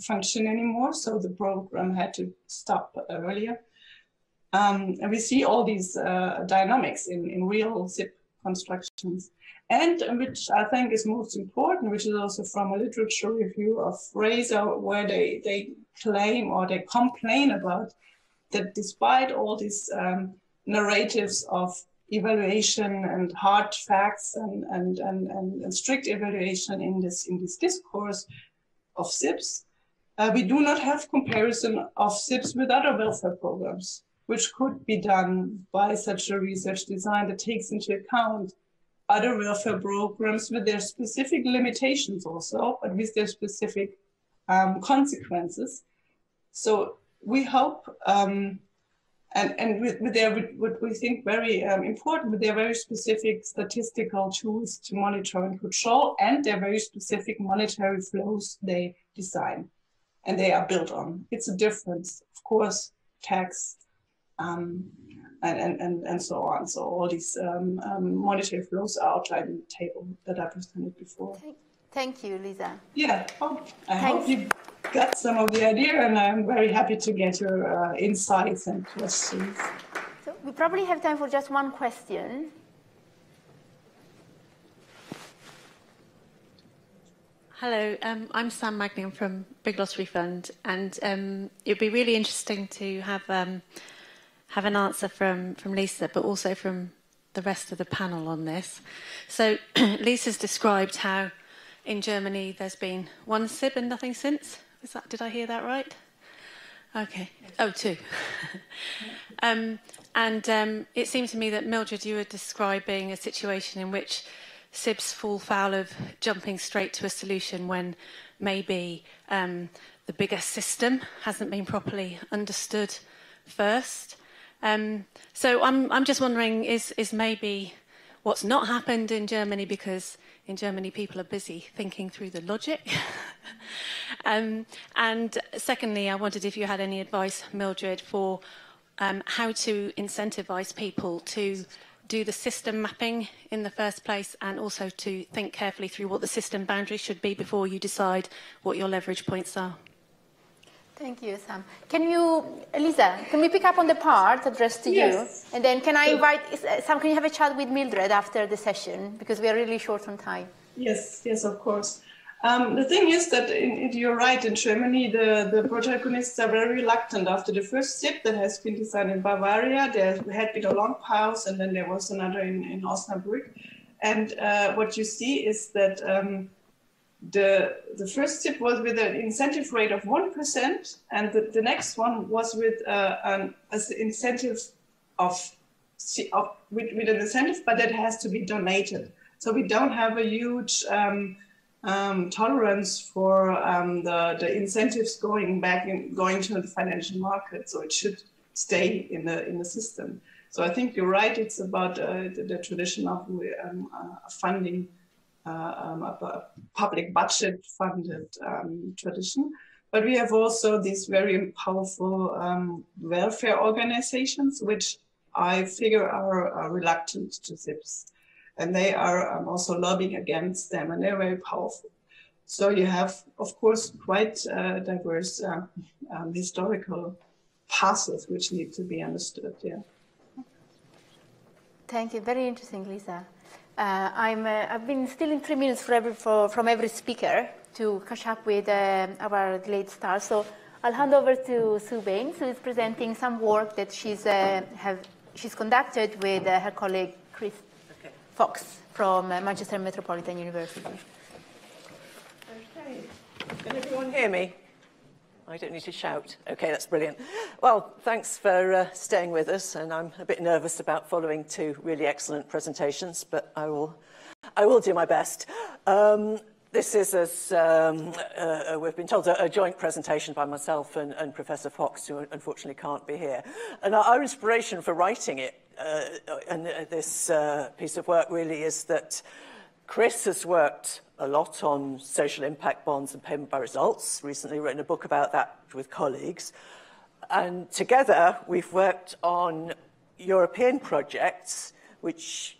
function anymore, so the program had to stop earlier. And we see all these dynamics in real SIB constructions. And which I think is most important, which is also from a literature review of Fraser, where they claim or they complain about that despite all these narratives of evaluation and hard facts and strict evaluation in this discourse of SIBs, we do not have comparison of SIBs with other welfare programs, which could be done by such a research design that takes into account other welfare programs with their specific limitations also, but with their specific consequences. So we hope, and with their, what we think very important, with their very specific statistical tools to monitor and control, and their very specific monetary flows they design, and they are built on. It's a difference, of course, tax, and so on. So all these monetary flows are outlined in the table that I presented before. Thank you, Lisa. Yeah, I hope you got some of the idea, and I'm very happy to get your insights and questions. So we probably have time for just one question. Hello, I'm Sam Magnium from Big Loss Refund, and it'd be really interesting to have an answer from Lisa, but also from the rest of the panel on this. So Lisa's described how in Germany there's been one SIB and nothing since. Did I hear that right? Okay. Oh, two. And it seemed to me that, Mildred, you were describing a situation in which SIBs fall foul of jumping straight to a solution when maybe the bigger system hasn't been properly understood first. So I'm just wondering, is maybe what's not happened in Germany, because in Germany people are busy thinking through the logic? And secondly, I wondered if you had any advice, Mildred, for how to incentivize people to do the system mapping in the first place, and also to think carefully through what the system boundaries should be before you decide what your leverage points are. Thank you, Sam. Lisa, can we pick up on the part addressed to you? And then can I invite, Sam, can you have a chat with Mildred after the session? Because we are really short on time. Yes, of course. The thing is that you're right, in Germany, the protagonists are very reluctant. After the first SIB that has been designed in Bavaria, there had been a long pause, and then there was another in Osnabrück. And what you see is that the first SIB was with an incentive rate of 1%, and the next one was with an incentive with an incentive, but that has to be donated. So we don't have a huge tolerance for the incentives going back and going to the financial market. So it should stay in the system. So I think you're right. It's about the tradition of funding a public budget funded tradition. But we have also these very powerful welfare organizations, which I figure are reluctant to SIBs. And they are also lobbying against them, and they're very powerful. So you have, of course, quite diverse historical paths which need to be understood. Yeah. Thank you. Very interesting, Lisa. I've been stealing 3 minutes from every speaker to catch up with our late stars. So I'll hand over to Sue Baines, who is presenting some work that she's conducted with her colleague Chris Fox from Manchester Metropolitan University. Okay. Can everyone hear me? I don't need to shout. Okay, that's brilliant. Well, thanks for staying with us, and I'm a bit nervous about following two really excellent presentations, but I will do my best. This is, as we've been told, a joint presentation by myself and Professor Fox, who unfortunately can't be here. And our inspiration for writing it, and this piece of work really, is that Chris has worked a lot on social impact bonds and payment by results, recently written a book about that with colleagues. And together we've worked on European projects which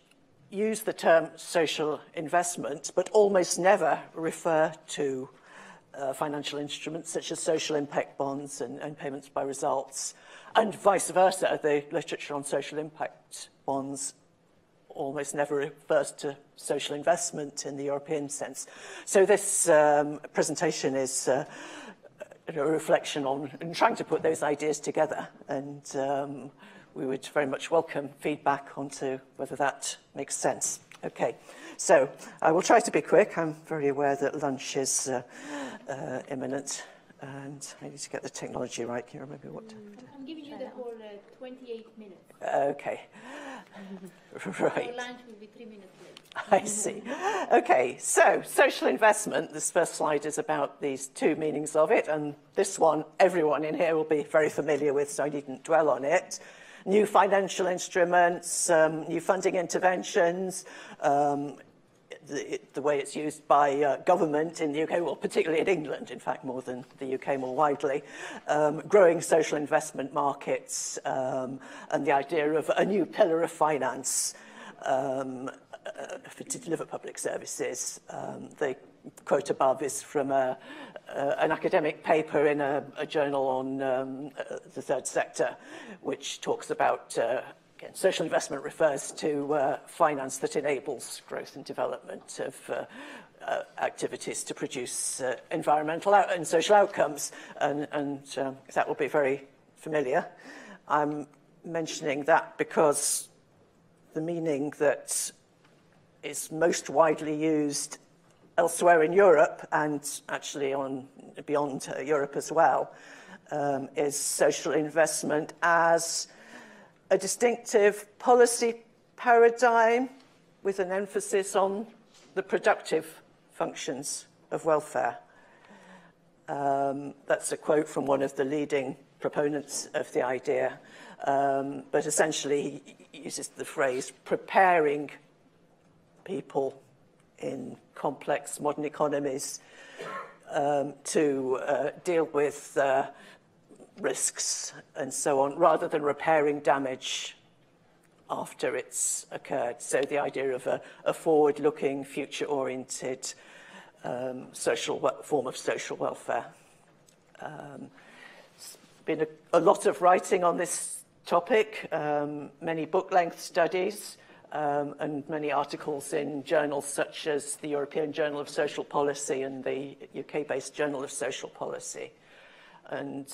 use the term social investment, but almost never refer to financial instruments such as social impact bonds and payments by results. And vice versa, the literature on social impact bonds almost never refers to social investment in the European sense. So this presentation is a reflection on trying to put those ideas together, and we would very much welcome feedback onto whether that makes sense. Okay, so I will try to be quick. I'm very aware that lunch is imminent, and I need to get the technology right. Can you remember what? I'm giving you the whole 28 minutes. Okay. Right. Your lunch will be 3 minutes late. I see. Okay, so social investment, this first slide is about these two meanings of it, and this one everyone in here will be very familiar with, so I needn't dwell on it. New financial instruments, new funding interventions, the way it's used by government in the UK, well, particularly in England, in fact, more than the UK more widely, growing social investment markets and the idea of a new pillar of finance to deliver public services. The quote above is from an academic paper in a journal on the third sector, which talks about again, social investment refers to finance that enables growth and development of activities to produce environmental and social outcomes, and that will be very familiar. I'm mentioning that because the meaning that is most widely used elsewhere in Europe, and actually beyond Europe as well, is social investment as a distinctive policy paradigm with an emphasis on the productive functions of welfare. That's a quote from one of the leading proponents of the idea, but essentially he uses the phrase preparing people in complex modern economies to deal with risks and so on, rather than repairing damage after it's occurred. So the idea of a forward-looking, future-oriented form of social welfare. There's been a lot of writing on this topic, many book-length studies, and many articles in journals such as the European Journal of Social Policy and the UK-based Journal of Social Policy. And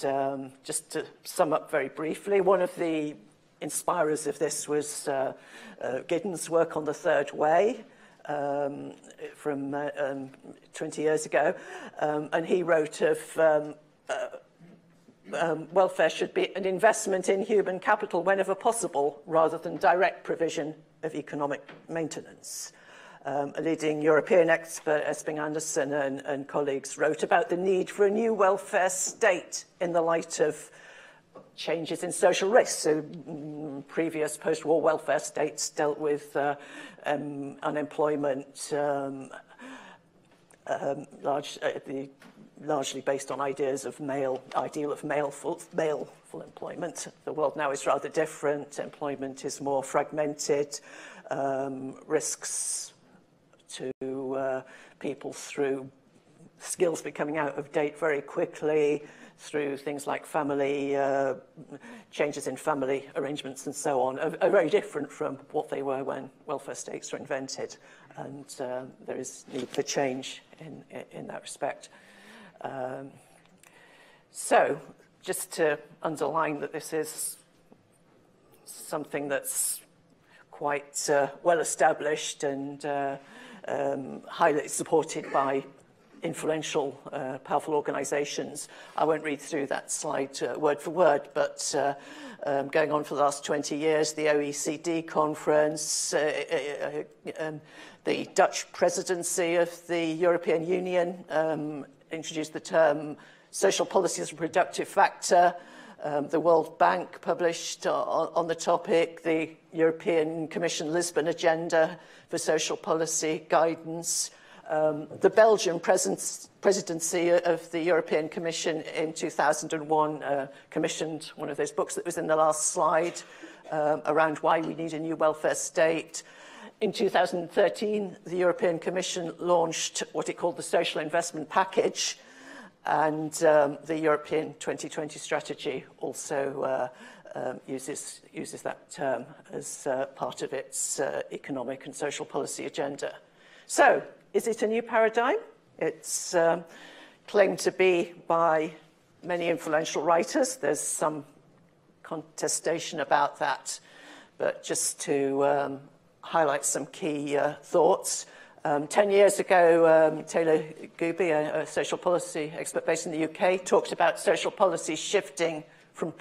just to sum up very briefly, one of the inspirers of this was Giddens' work on the third way from 20 years ago. And he wrote of welfare should be an investment in human capital whenever possible, rather than direct provision of economic maintenance. A leading European expert, Esping Andersen and colleagues, wrote about the need for a new welfare state in the light of changes in social risks. So previous post-war welfare states dealt with unemployment, largely based on ideas of ideal of male full employment. The world now is rather different. Employment is more fragmented. Risks to people through skills becoming out of date very quickly, through things like family, changes in family arrangements and so on, are very different from what they were when welfare states were invented. And there is need for change in that respect. So, just to underline that this is something that's quite well established and highly supported by influential, powerful organisations. I won't read through that slide word for word, but going on for the last 20 years, the OECD conference, the Dutch presidency of the European Union introduced the term social policy as a productive factor. The World Bank published on the topic, the European Commission Lisbon Agenda for Social Policy Guidance. The Belgian presidency of the European Commission in 2001 commissioned one of those books that was in the last slide around why we need a new welfare state. In 2013, the European Commission launched what it called the Social Investment Package, and the European 2020 strategy also uses that term as part of its economic and social policy agenda. So, is it a new paradigm? It's claimed to be by many influential writers. There's some contestation about that, but just to highlight some key thoughts. 10 years ago, Taylor Gooby, a social policy expert based in the UK, talked about social policy shifting from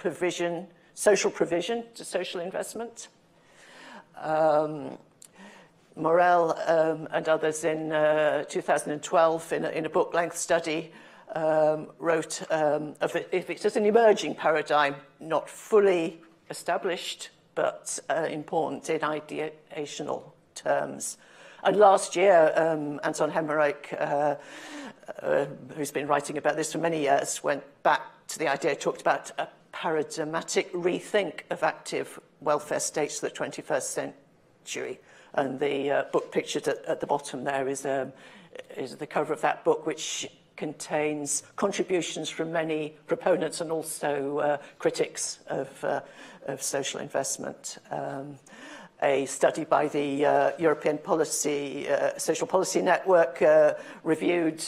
social provision to social investment. Morel and others in 2012, in a book-length study, wrote of it as an emerging paradigm, not fully established, but important in ideational terms. And last year, Anton Hemmerich, who's been writing about this for many years, went back to the idea, talked about a paradigmatic rethink of active welfare states for the 21st century. And the book pictured at the bottom there is the cover of that book, which contains contributions from many proponents and also critics of social investment. A study by the European Social Policy Network reviewed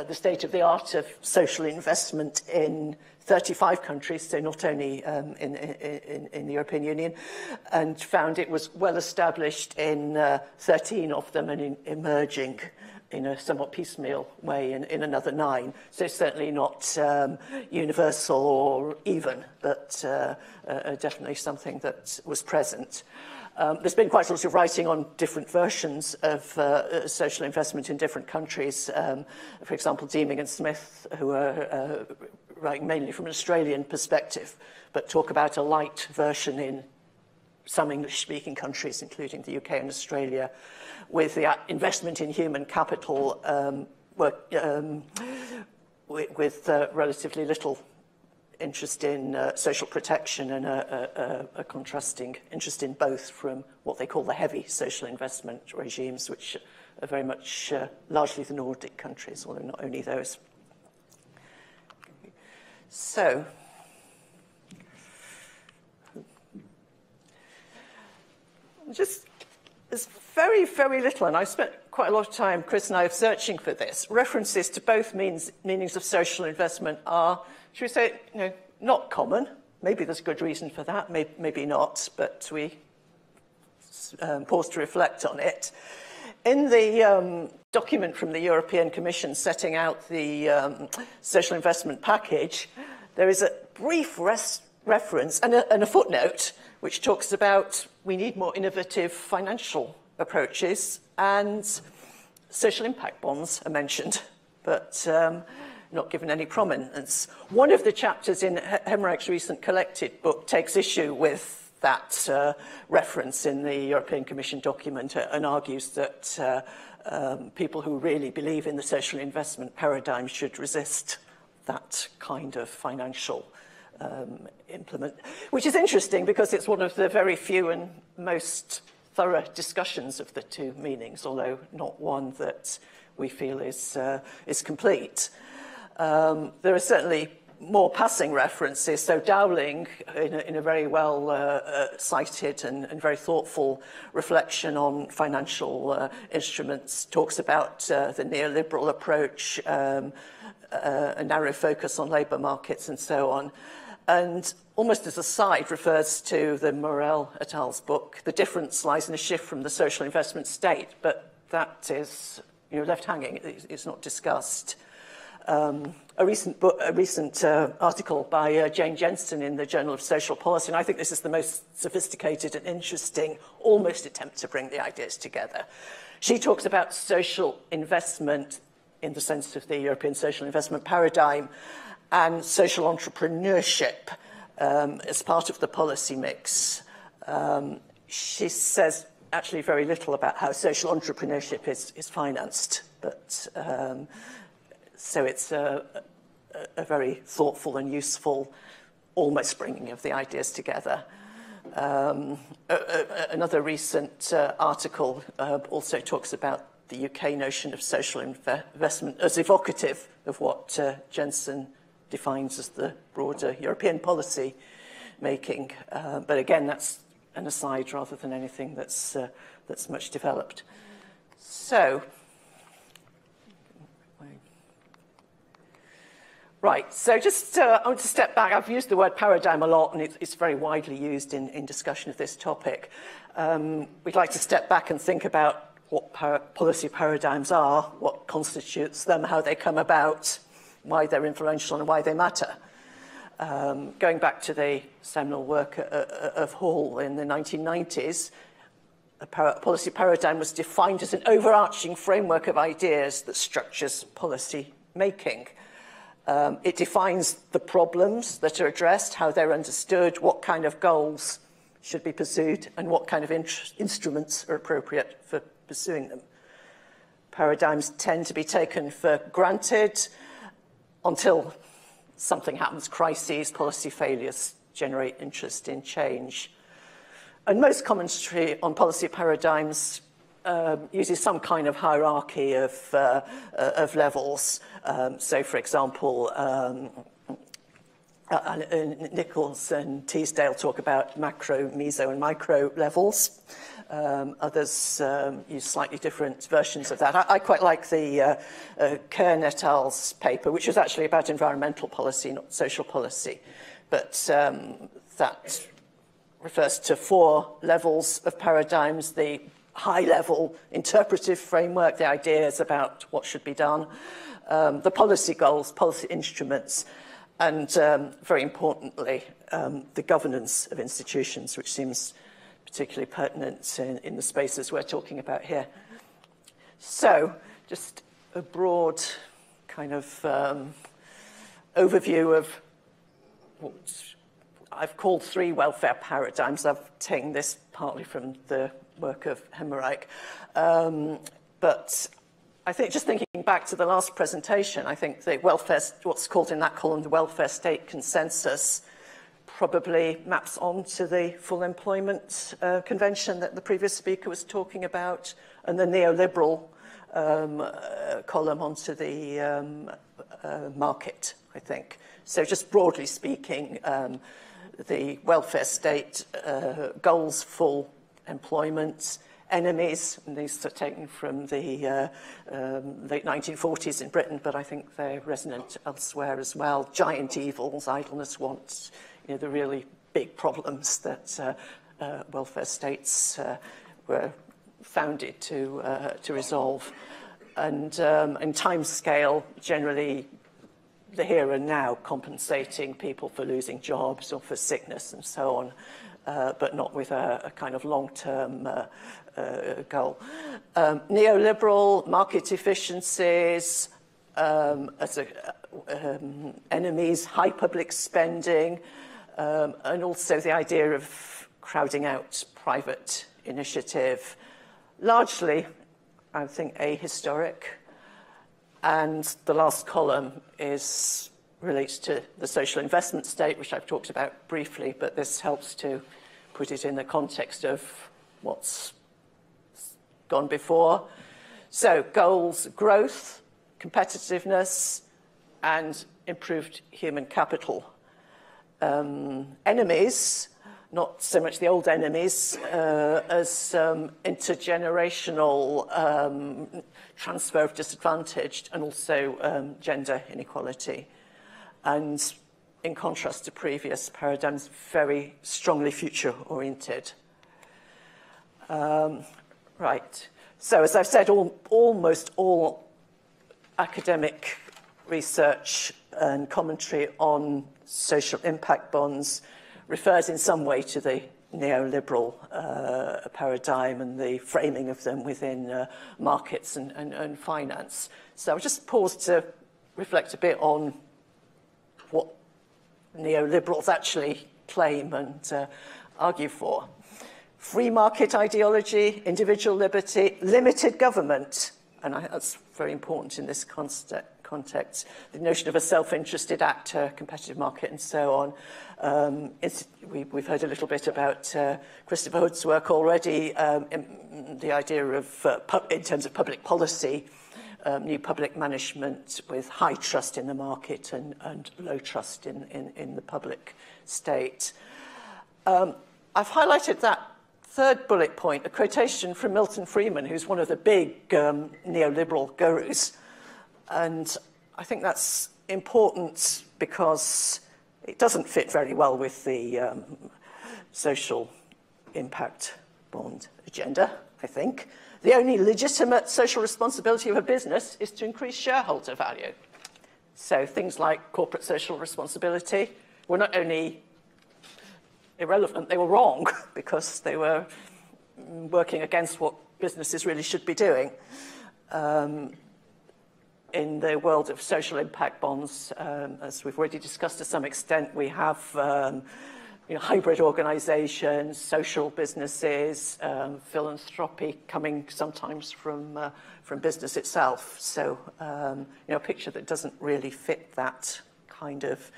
the state of the art of social investment in 35 countries, so not only in the European Union, and found it was well established in 13 of them and emerging in a somewhat piecemeal way in another 9. So certainly not universal or even, but definitely something that was present. There's been quite a lot of writing on different versions of social investment in different countries. For example, Deeming and Smith, who are writing mainly from an Australian perspective, but talk about a light version in some English-speaking countries, including the UK and Australia, with the investment in human capital with relatively little interest in social protection and a contrasting interest in both from what they call the heavy social investment regimes, which are very much largely the Nordic countries, although not only those. So, there's very, very little, and I've spent quite a lot of time, Chris and I, searching for this. References to both meanings of social investment are, should we say, not common. Maybe there's good reason for that, maybe not, but we pause to reflect on it. In the document from the European Commission setting out the social investment package, there is a brief reference and a footnote which talks about we need more innovative financial approaches, and social impact bonds are mentioned, but not given any prominence. One of the chapters in Hemmerich's recent collected book takes issue with that reference in the European Commission document and argues that people who really believe in the social investment paradigm should resist that kind of financial implement, which is interesting because it's one of the very few and most thorough discussions of the two meanings, although not one that we feel is complete. There are certainly more passing references. So Dowling, in a very well cited and very thoughtful reflection on financial instruments, talks about the neoliberal approach, a narrow focus on labour markets and so on. And almost as a side refers to the Morel et al.'s book. The difference lies in a shift from the social investment state, but that is left hanging. It's not discussed. A recent article by Jane Jensen in the Journal of Social Policy, and I think this is the most sophisticated and interesting, almost attempt to bring the ideas together. She talks about social investment in the sense of the European social investment paradigm and social entrepreneurship as part of the policy mix. She says actually very little about how social entrepreneurship is financed, but so it's a very thoughtful and useful almost bringing of the ideas together. Another recent article also talks about the UK notion of social investment as evocative of what Jensen defines as the broader European policy making. But again, that's an aside rather than anything that's much developed. So, right, so just I want to step back. I've used the word paradigm a lot, and it's very widely used in discussion of this topic. We'd like to step back and think about what policy paradigms are, what constitutes them, how they come about, why they're influential and why they matter. Going back to the seminal work of Hall in the 1990s, a policy paradigm was defined as an overarching framework of ideas that structures policy making. It defines the problems that are addressed, how they're understood, what kind of goals should be pursued and what kind of instruments are appropriate for pursuing them. Paradigms tend to be taken for granted until something happens, crises, policy failures generate interest in change. And most commentary on policy paradigms uses some kind of hierarchy of levels. So, for example, Nichols and Teasdale talk about macro, meso, and micro levels. Others use slightly different versions of that. I quite like the Kern et al.'s paper, which was actually about environmental policy, not social policy. But that refers to 4 levels of paradigms: the high-level interpretive framework, the ideas about what should be done, the policy goals, policy instruments, and very importantly, the governance of institutions, which seems particularly pertinent in the spaces we're talking about here. So, just a broad kind of overview of what I've called 3 welfare paradigms. I've taken this partly from the work of Hemmerich. But I think just thinking back to the last presentation, I think the welfare, what's called in that column the welfare state consensus, probably maps onto the full employment convention that the previous speaker was talking about, and the neoliberal column onto the market, I think. So just broadly speaking, the welfare state goals full employment, enemies, and these are taken from the late 1940s in Britain, but I think they're resonant elsewhere as well. Giant evils, idleness, want, the really big problems that welfare states were founded to resolve. And in time scale, generally the here and now, compensating people for losing jobs or for sickness and so on, but not with a kind of long-term goal. Neoliberal market efficiencies as enemies, high public spending, and also the idea of crowding out private initiative, largely, I think, ahistoric. And the last column relates to the social investment state, which I've talked about briefly, but this helps to put it in the context of what's gone before. So goals, growth, competitiveness, and improved human capital. Enemies, not so much the old enemies, as intergenerational transfer of disadvantaged, and also gender inequality. And in contrast to previous paradigms, very strongly future-oriented. Right. So as I've said, almost all academic research and commentary on social impact bonds refers in some way to the neoliberal paradigm and the framing of them within markets and finance. So I'll just pause to reflect a bit on what neoliberals actually claim and argue for. Free market ideology, individual liberty, limited government, and that's very important in this context. The notion of a self-interested actor, competitive market, and so on. We've heard a little bit about Christopher Hood's work already, the idea of, in terms of public policy, new public management with high trust in the market and low trust in the public state. I've highlighted that third bullet point, a quotation from Milton Friedman, who's one of the big neoliberal gurus. And I think that's important because it doesn't fit very well with the social impact bond agenda, I think. The only legitimate social responsibility of a business is to increase shareholder value. So things like corporate social responsibility were not only irrelevant, they were wrong because they were working against what businesses really should be doing. In the world of social impact bonds, as we've already discussed to some extent, we have hybrid organisations, social businesses, philanthropy coming sometimes from business itself. So, a picture that doesn't really fit that kind of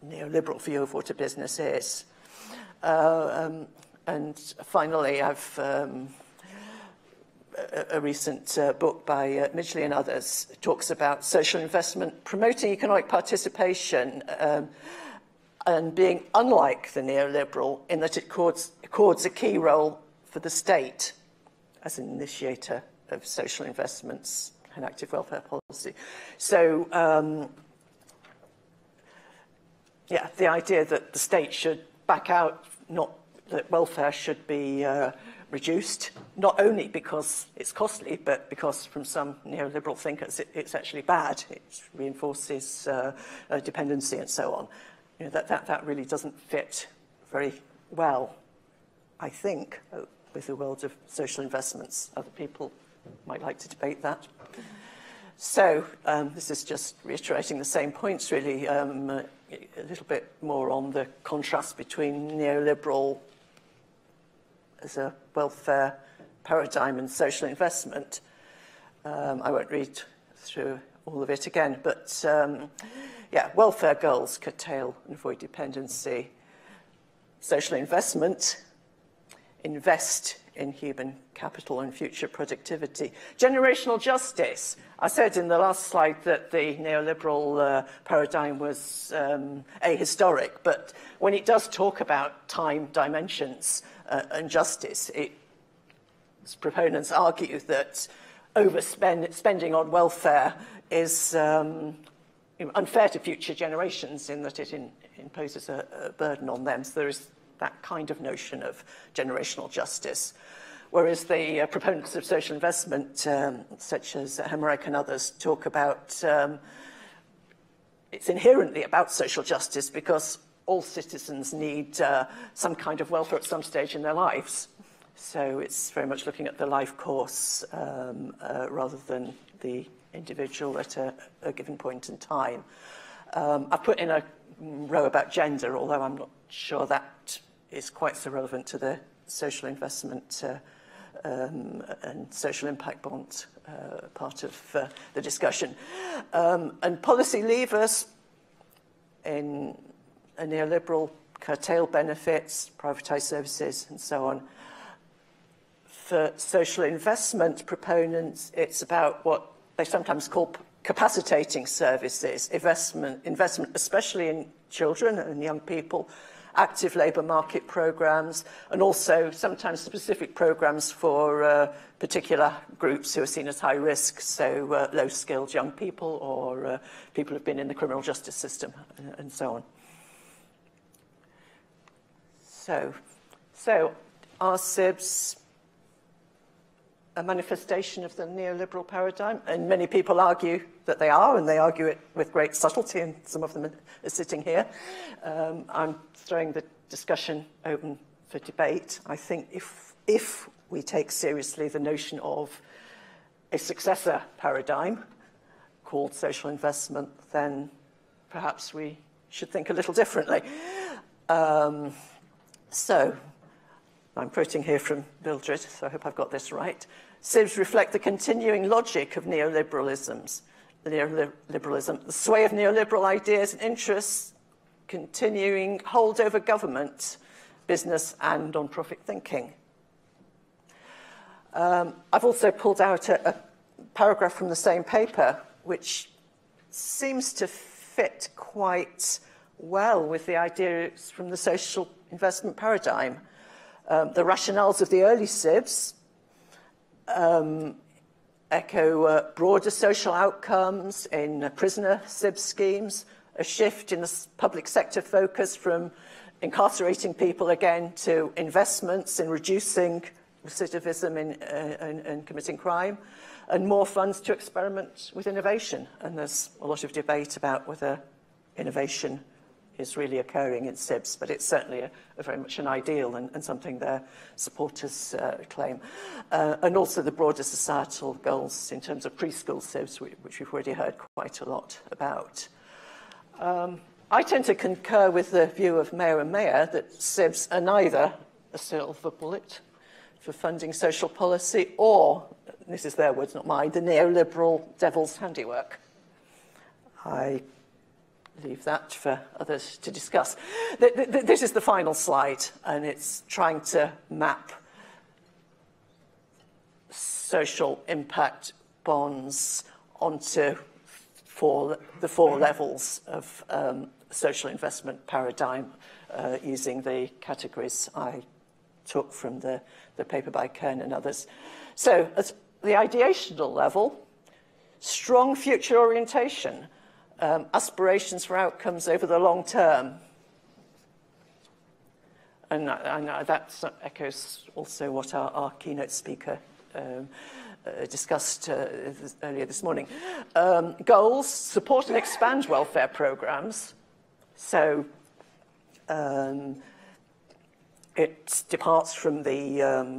neoliberal view of what a business is. And finally, I've a recent book by Midgley and others talks about social investment, promoting economic participation, and being unlike the neoliberal in that it accords a key role for the state as an initiator of social investments and active welfare policy. So, the idea that the state should back out, not that welfare should be reduced, not only because it's costly, but because from some neoliberal thinkers it's actually bad. It reinforces dependency and so on. That really doesn't fit very well, I think, with the world of social investments. Other people might like to debate that. So this is just reiterating the same points, really, a little bit more on the contrast between neoliberal as a welfare paradigm and social investment. I won't read through all of it again, but welfare goals curtail and avoid dependency. Social investment, invest in human capital and future productivity. Generational justice. I said in the last slide that the neoliberal paradigm was ahistoric, but when it does talk about time dimensions and justice, its proponents argue that spending on welfare is unfair to future generations in that it imposes a burden on them. So there is that kind of notion of generational justice. Whereas the proponents of social investment, such as Hemmerich and others, talk about it's inherently about social justice because all citizens need some kind of welfare at some stage in their lives. So it's very much looking at the life course rather than the individual at a given point in time. I've put in a row about gender, although I'm not sure that is quite so relevant to the social investment and social impact bond part of the discussion. And policy levers in a neoliberal curtail benefits, privatised services, and so on. For social investment proponents, it's about what they sometimes call capacitating services, investment especially in children and young people, active labour market programmes, and also sometimes specific programmes for particular groups who are seen as high risk, so low-skilled young people or people who've been in the criminal justice system and so on. So are SIBs a manifestation of the neoliberal paradigm? And many people argue that they are, and they argue it with great subtlety, and some of them are sitting here. I'm throwing the discussion open for debate. I think if we take seriously the notion of a successor paradigm called social investment, then perhaps we should think a little differently. So I'm quoting here from Mildred, so I hope I've got this right. SIBs reflect the continuing logic of neoliberalism, the sway of neoliberal ideas and interests, continuing hold over government, business and non-profit thinking. I've also pulled out a paragraph from the same paper, which seems to fit quite well with the ideas from the social investment paradigm. The rationales of the early SIBs echo broader social outcomes in prisoner SIB schemes, a shift in the public sector focus from incarcerating people again to investments in reducing recidivism and committing crime, and more funds to experiment with innovation. And there's a lot of debate about whether innovation is really occurring in SIBs, but it's certainly a very much an ideal and something their supporters claim. And also the broader societal goals in terms of preschool SIBs, which we've already heard quite a lot about. I tend to concur with the view of Mayor and Mayor that SIBs are neither a silver bullet for funding social policy or, this is their words, not mine, the neoliberal devil's handiwork. I leave that for others to discuss. This is the final slide, and it's trying to map social impact bonds onto the four levels of social investment paradigm using the categories I took from the paper by Kern and others. So at the ideational level, strong future orientation, aspirations for outcomes over the long term. And that echoes also what our keynote speaker discussed earlier this morning. Goals, support and expand welfare programs. So it departs from the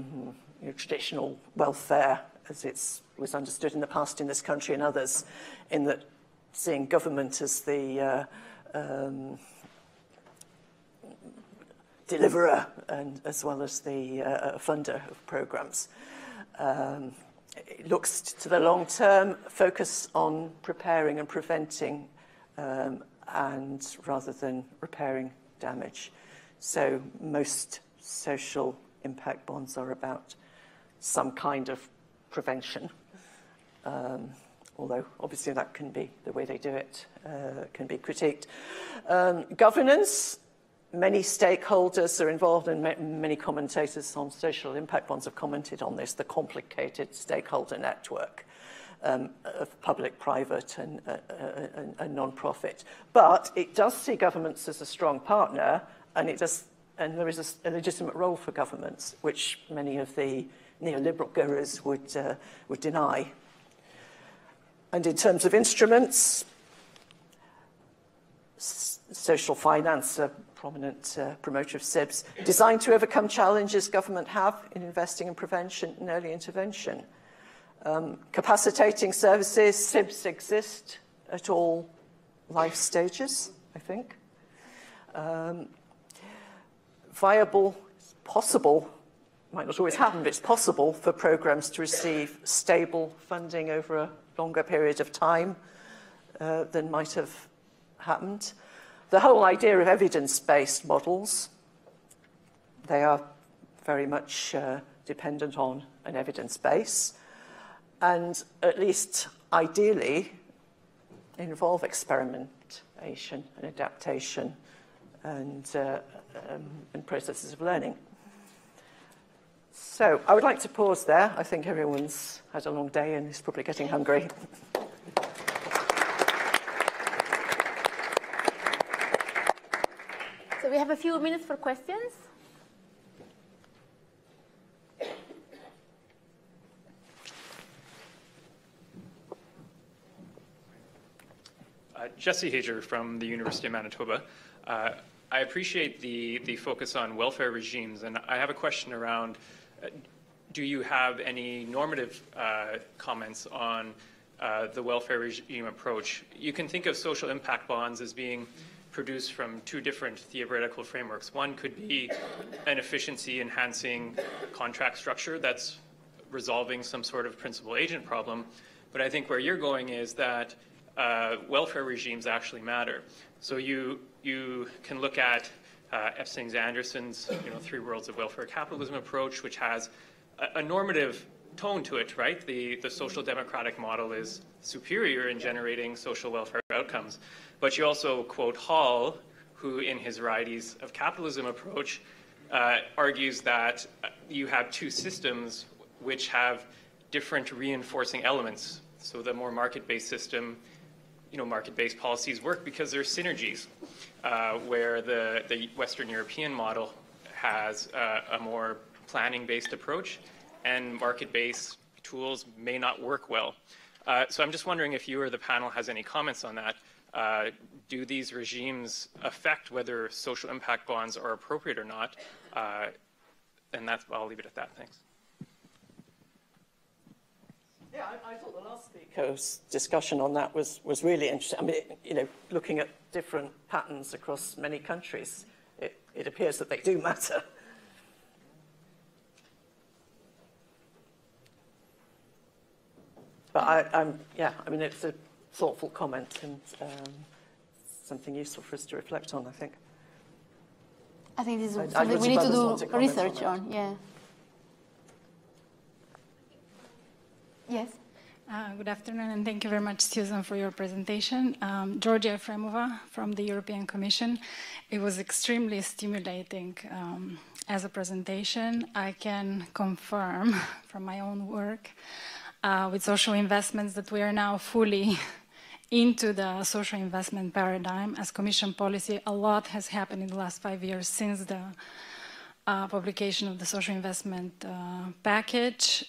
traditional welfare as it was understood in the past in this country and others, in that seeing government as the deliverer and as well as the funder of programs. It looks to the long term, focus on preparing and preventing and rather than repairing damage. So most social impact bonds are about some kind of prevention, although obviously that can be, the way they do it can be critiqued. Governance, many stakeholders are involved, and many commentators on social impact bonds have commented on this, the complicated stakeholder network of public, private and non-profit. But it does see governments as a strong partner, and there is a legitimate role for governments, which many of the neoliberal gurus would deny. And in terms of instruments, social finance, a prominent promoter of SIBs, designed to overcome challenges government have in investing in prevention and early intervention. Capacitating services, SIBs exist at all life stages, I think. Viable, possible, might not always happen, but it's possible for programs to receive stable funding over a longer period of time than might have happened. The whole idea of evidence-based models, they are very much dependent on an evidence base, and at least ideally involve experimentation and adaptation and processes of learning. So I would like to pause there. I think everyone's had a long day and is probably getting hungry. So we have a few minutes for questions. Jesse Hager from the University of Manitoba. I appreciate the focus on welfare regimes, and I have a question around, do you have any normative comments on the welfare regime approach? You can think of social impact bonds as being produced from two different theoretical frameworks. One could be an efficiency-enhancing contract structure that's resolving some sort of principal agent problem, but I think where you're going is that welfare regimes actually matter. So you can look at Epstein-Anderson's Three Worlds of Welfare Capitalism approach, which has a normative tone to it, right? The social democratic model is superior in generating social welfare outcomes. But you also quote Hall, who in his Varieties of Capitalism approach argues that you have two systems which have different reinforcing elements. So the more market-based system, market-based policies work because there's synergies, where the Western European model has a more planning-based approach, and market-based tools may not work well. So I'm just wondering if you or the panel has any comments on that. Do these regimes affect whether social impact bonds are appropriate or not? And I'll leave it at that. Thanks. Yeah, I thought the last speaker's discussion on that was really interesting. I mean, you know, looking at different patterns across many countries, it appears that they do matter. But I mean, it's a thoughtful comment and something useful for us to reflect on, I think. I think this is something we need to do research on, yeah. Yes. Good afternoon, and thank you very much, Susan, for your presentation. Georgia Efremova from the European Commission. It was extremely stimulating as a presentation. I can confirm from my own work with social investments that we are now fully into the social investment paradigm. As Commission policy, a lot has happened in the last 5 years since the publication of the social investment package.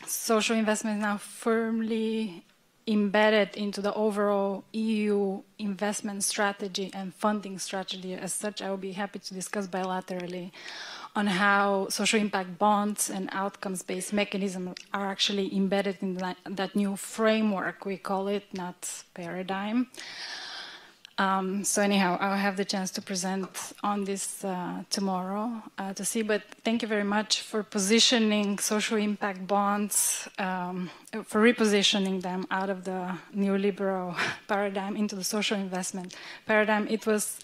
Social investment is now firmly embedded into the overall EU investment strategy and funding strategy. As such, I will be happy to discuss bilaterally on how social impact bonds and outcomes-based mechanisms are actually embedded in that new framework, we call it, not paradigm. So anyhow, I'll have the chance to present on this tomorrow to see, but thank you very much for positioning social impact bonds, for repositioning them out of the neoliberal paradigm into the social investment paradigm. It was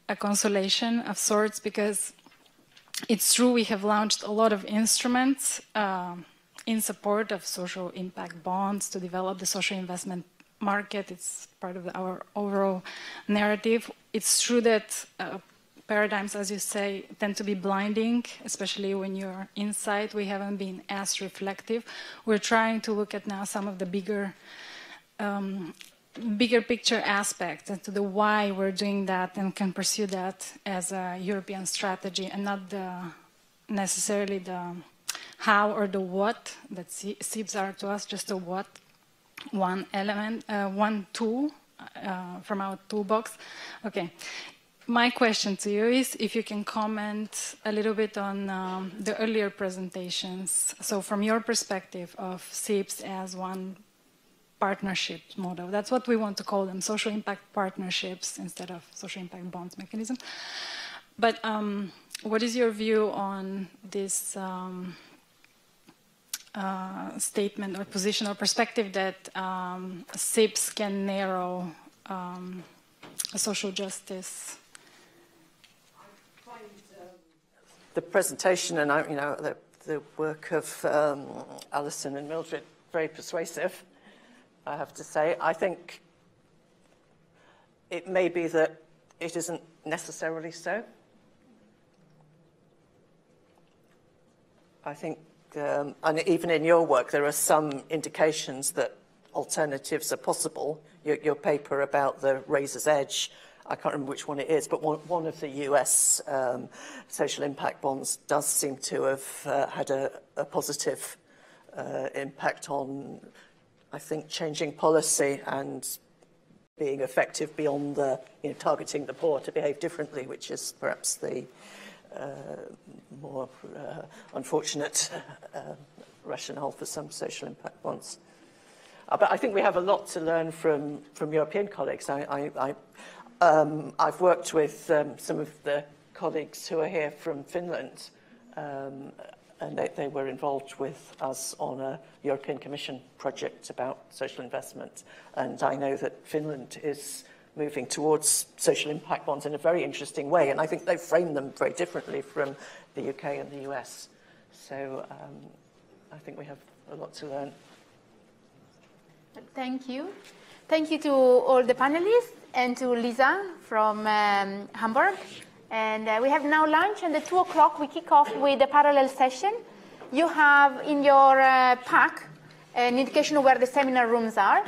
a consolation of sorts because it's true we have launched a lot of instruments in support of social impact bonds to develop the social investment market. It's part of our overall narrative. It's true that paradigms, as you say, tend to be blinding, especially when you're inside. We haven't been as reflective. We're trying to look at now some of the bigger picture aspects and to the why we're doing that and can pursue that as a European strategy and not necessarily the how or the what that SIBs are to us, just a what. One element, one tool from our toolbox. Okay. My question to you is if you can comment a little bit on the earlier presentations. So from your perspective of SIBs as one partnership model, that's what we want to call them, social impact partnerships instead of social impact bonds mechanism. But what is your view on this statement or position or perspective that SIBs can narrow social justice? I find the presentation and the work of Alison and Mildred very persuasive, I have to say. I think it may be that it isn't necessarily so. I think and even in your work, there are some indications that alternatives are possible. Your paper about the razor's edge, I can't remember which one it is, but one of the US social impact bonds does seem to have had a positive impact on, I think, changing policy and being effective beyond the, targeting the poor to behave differently, which is perhaps the more unfortunate rationale for some social impact bonds. But I think we have a lot to learn from European colleagues. I've worked with some of the colleagues who are here from Finland, and they were involved with us on a European Commission project about social investment. And I know that Finland is moving towards social impact bonds in a very interesting way, and I think they've framed them very differently from the UK and the US. So I think we have a lot to learn. Thank you. Thank you to all the panelists and to Lisa from Hamburg. And we have now lunch, and at 2 o'clock we kick off with a parallel session. You have in your pack an indication of where the seminar rooms are.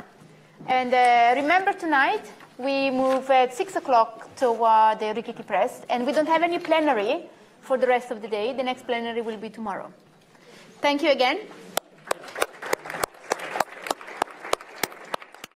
And remember tonight, we move at 6 o'clock toward the Rickety Press, and we don't have any plenary for the rest of the day. The next plenary will be tomorrow. Thank you again.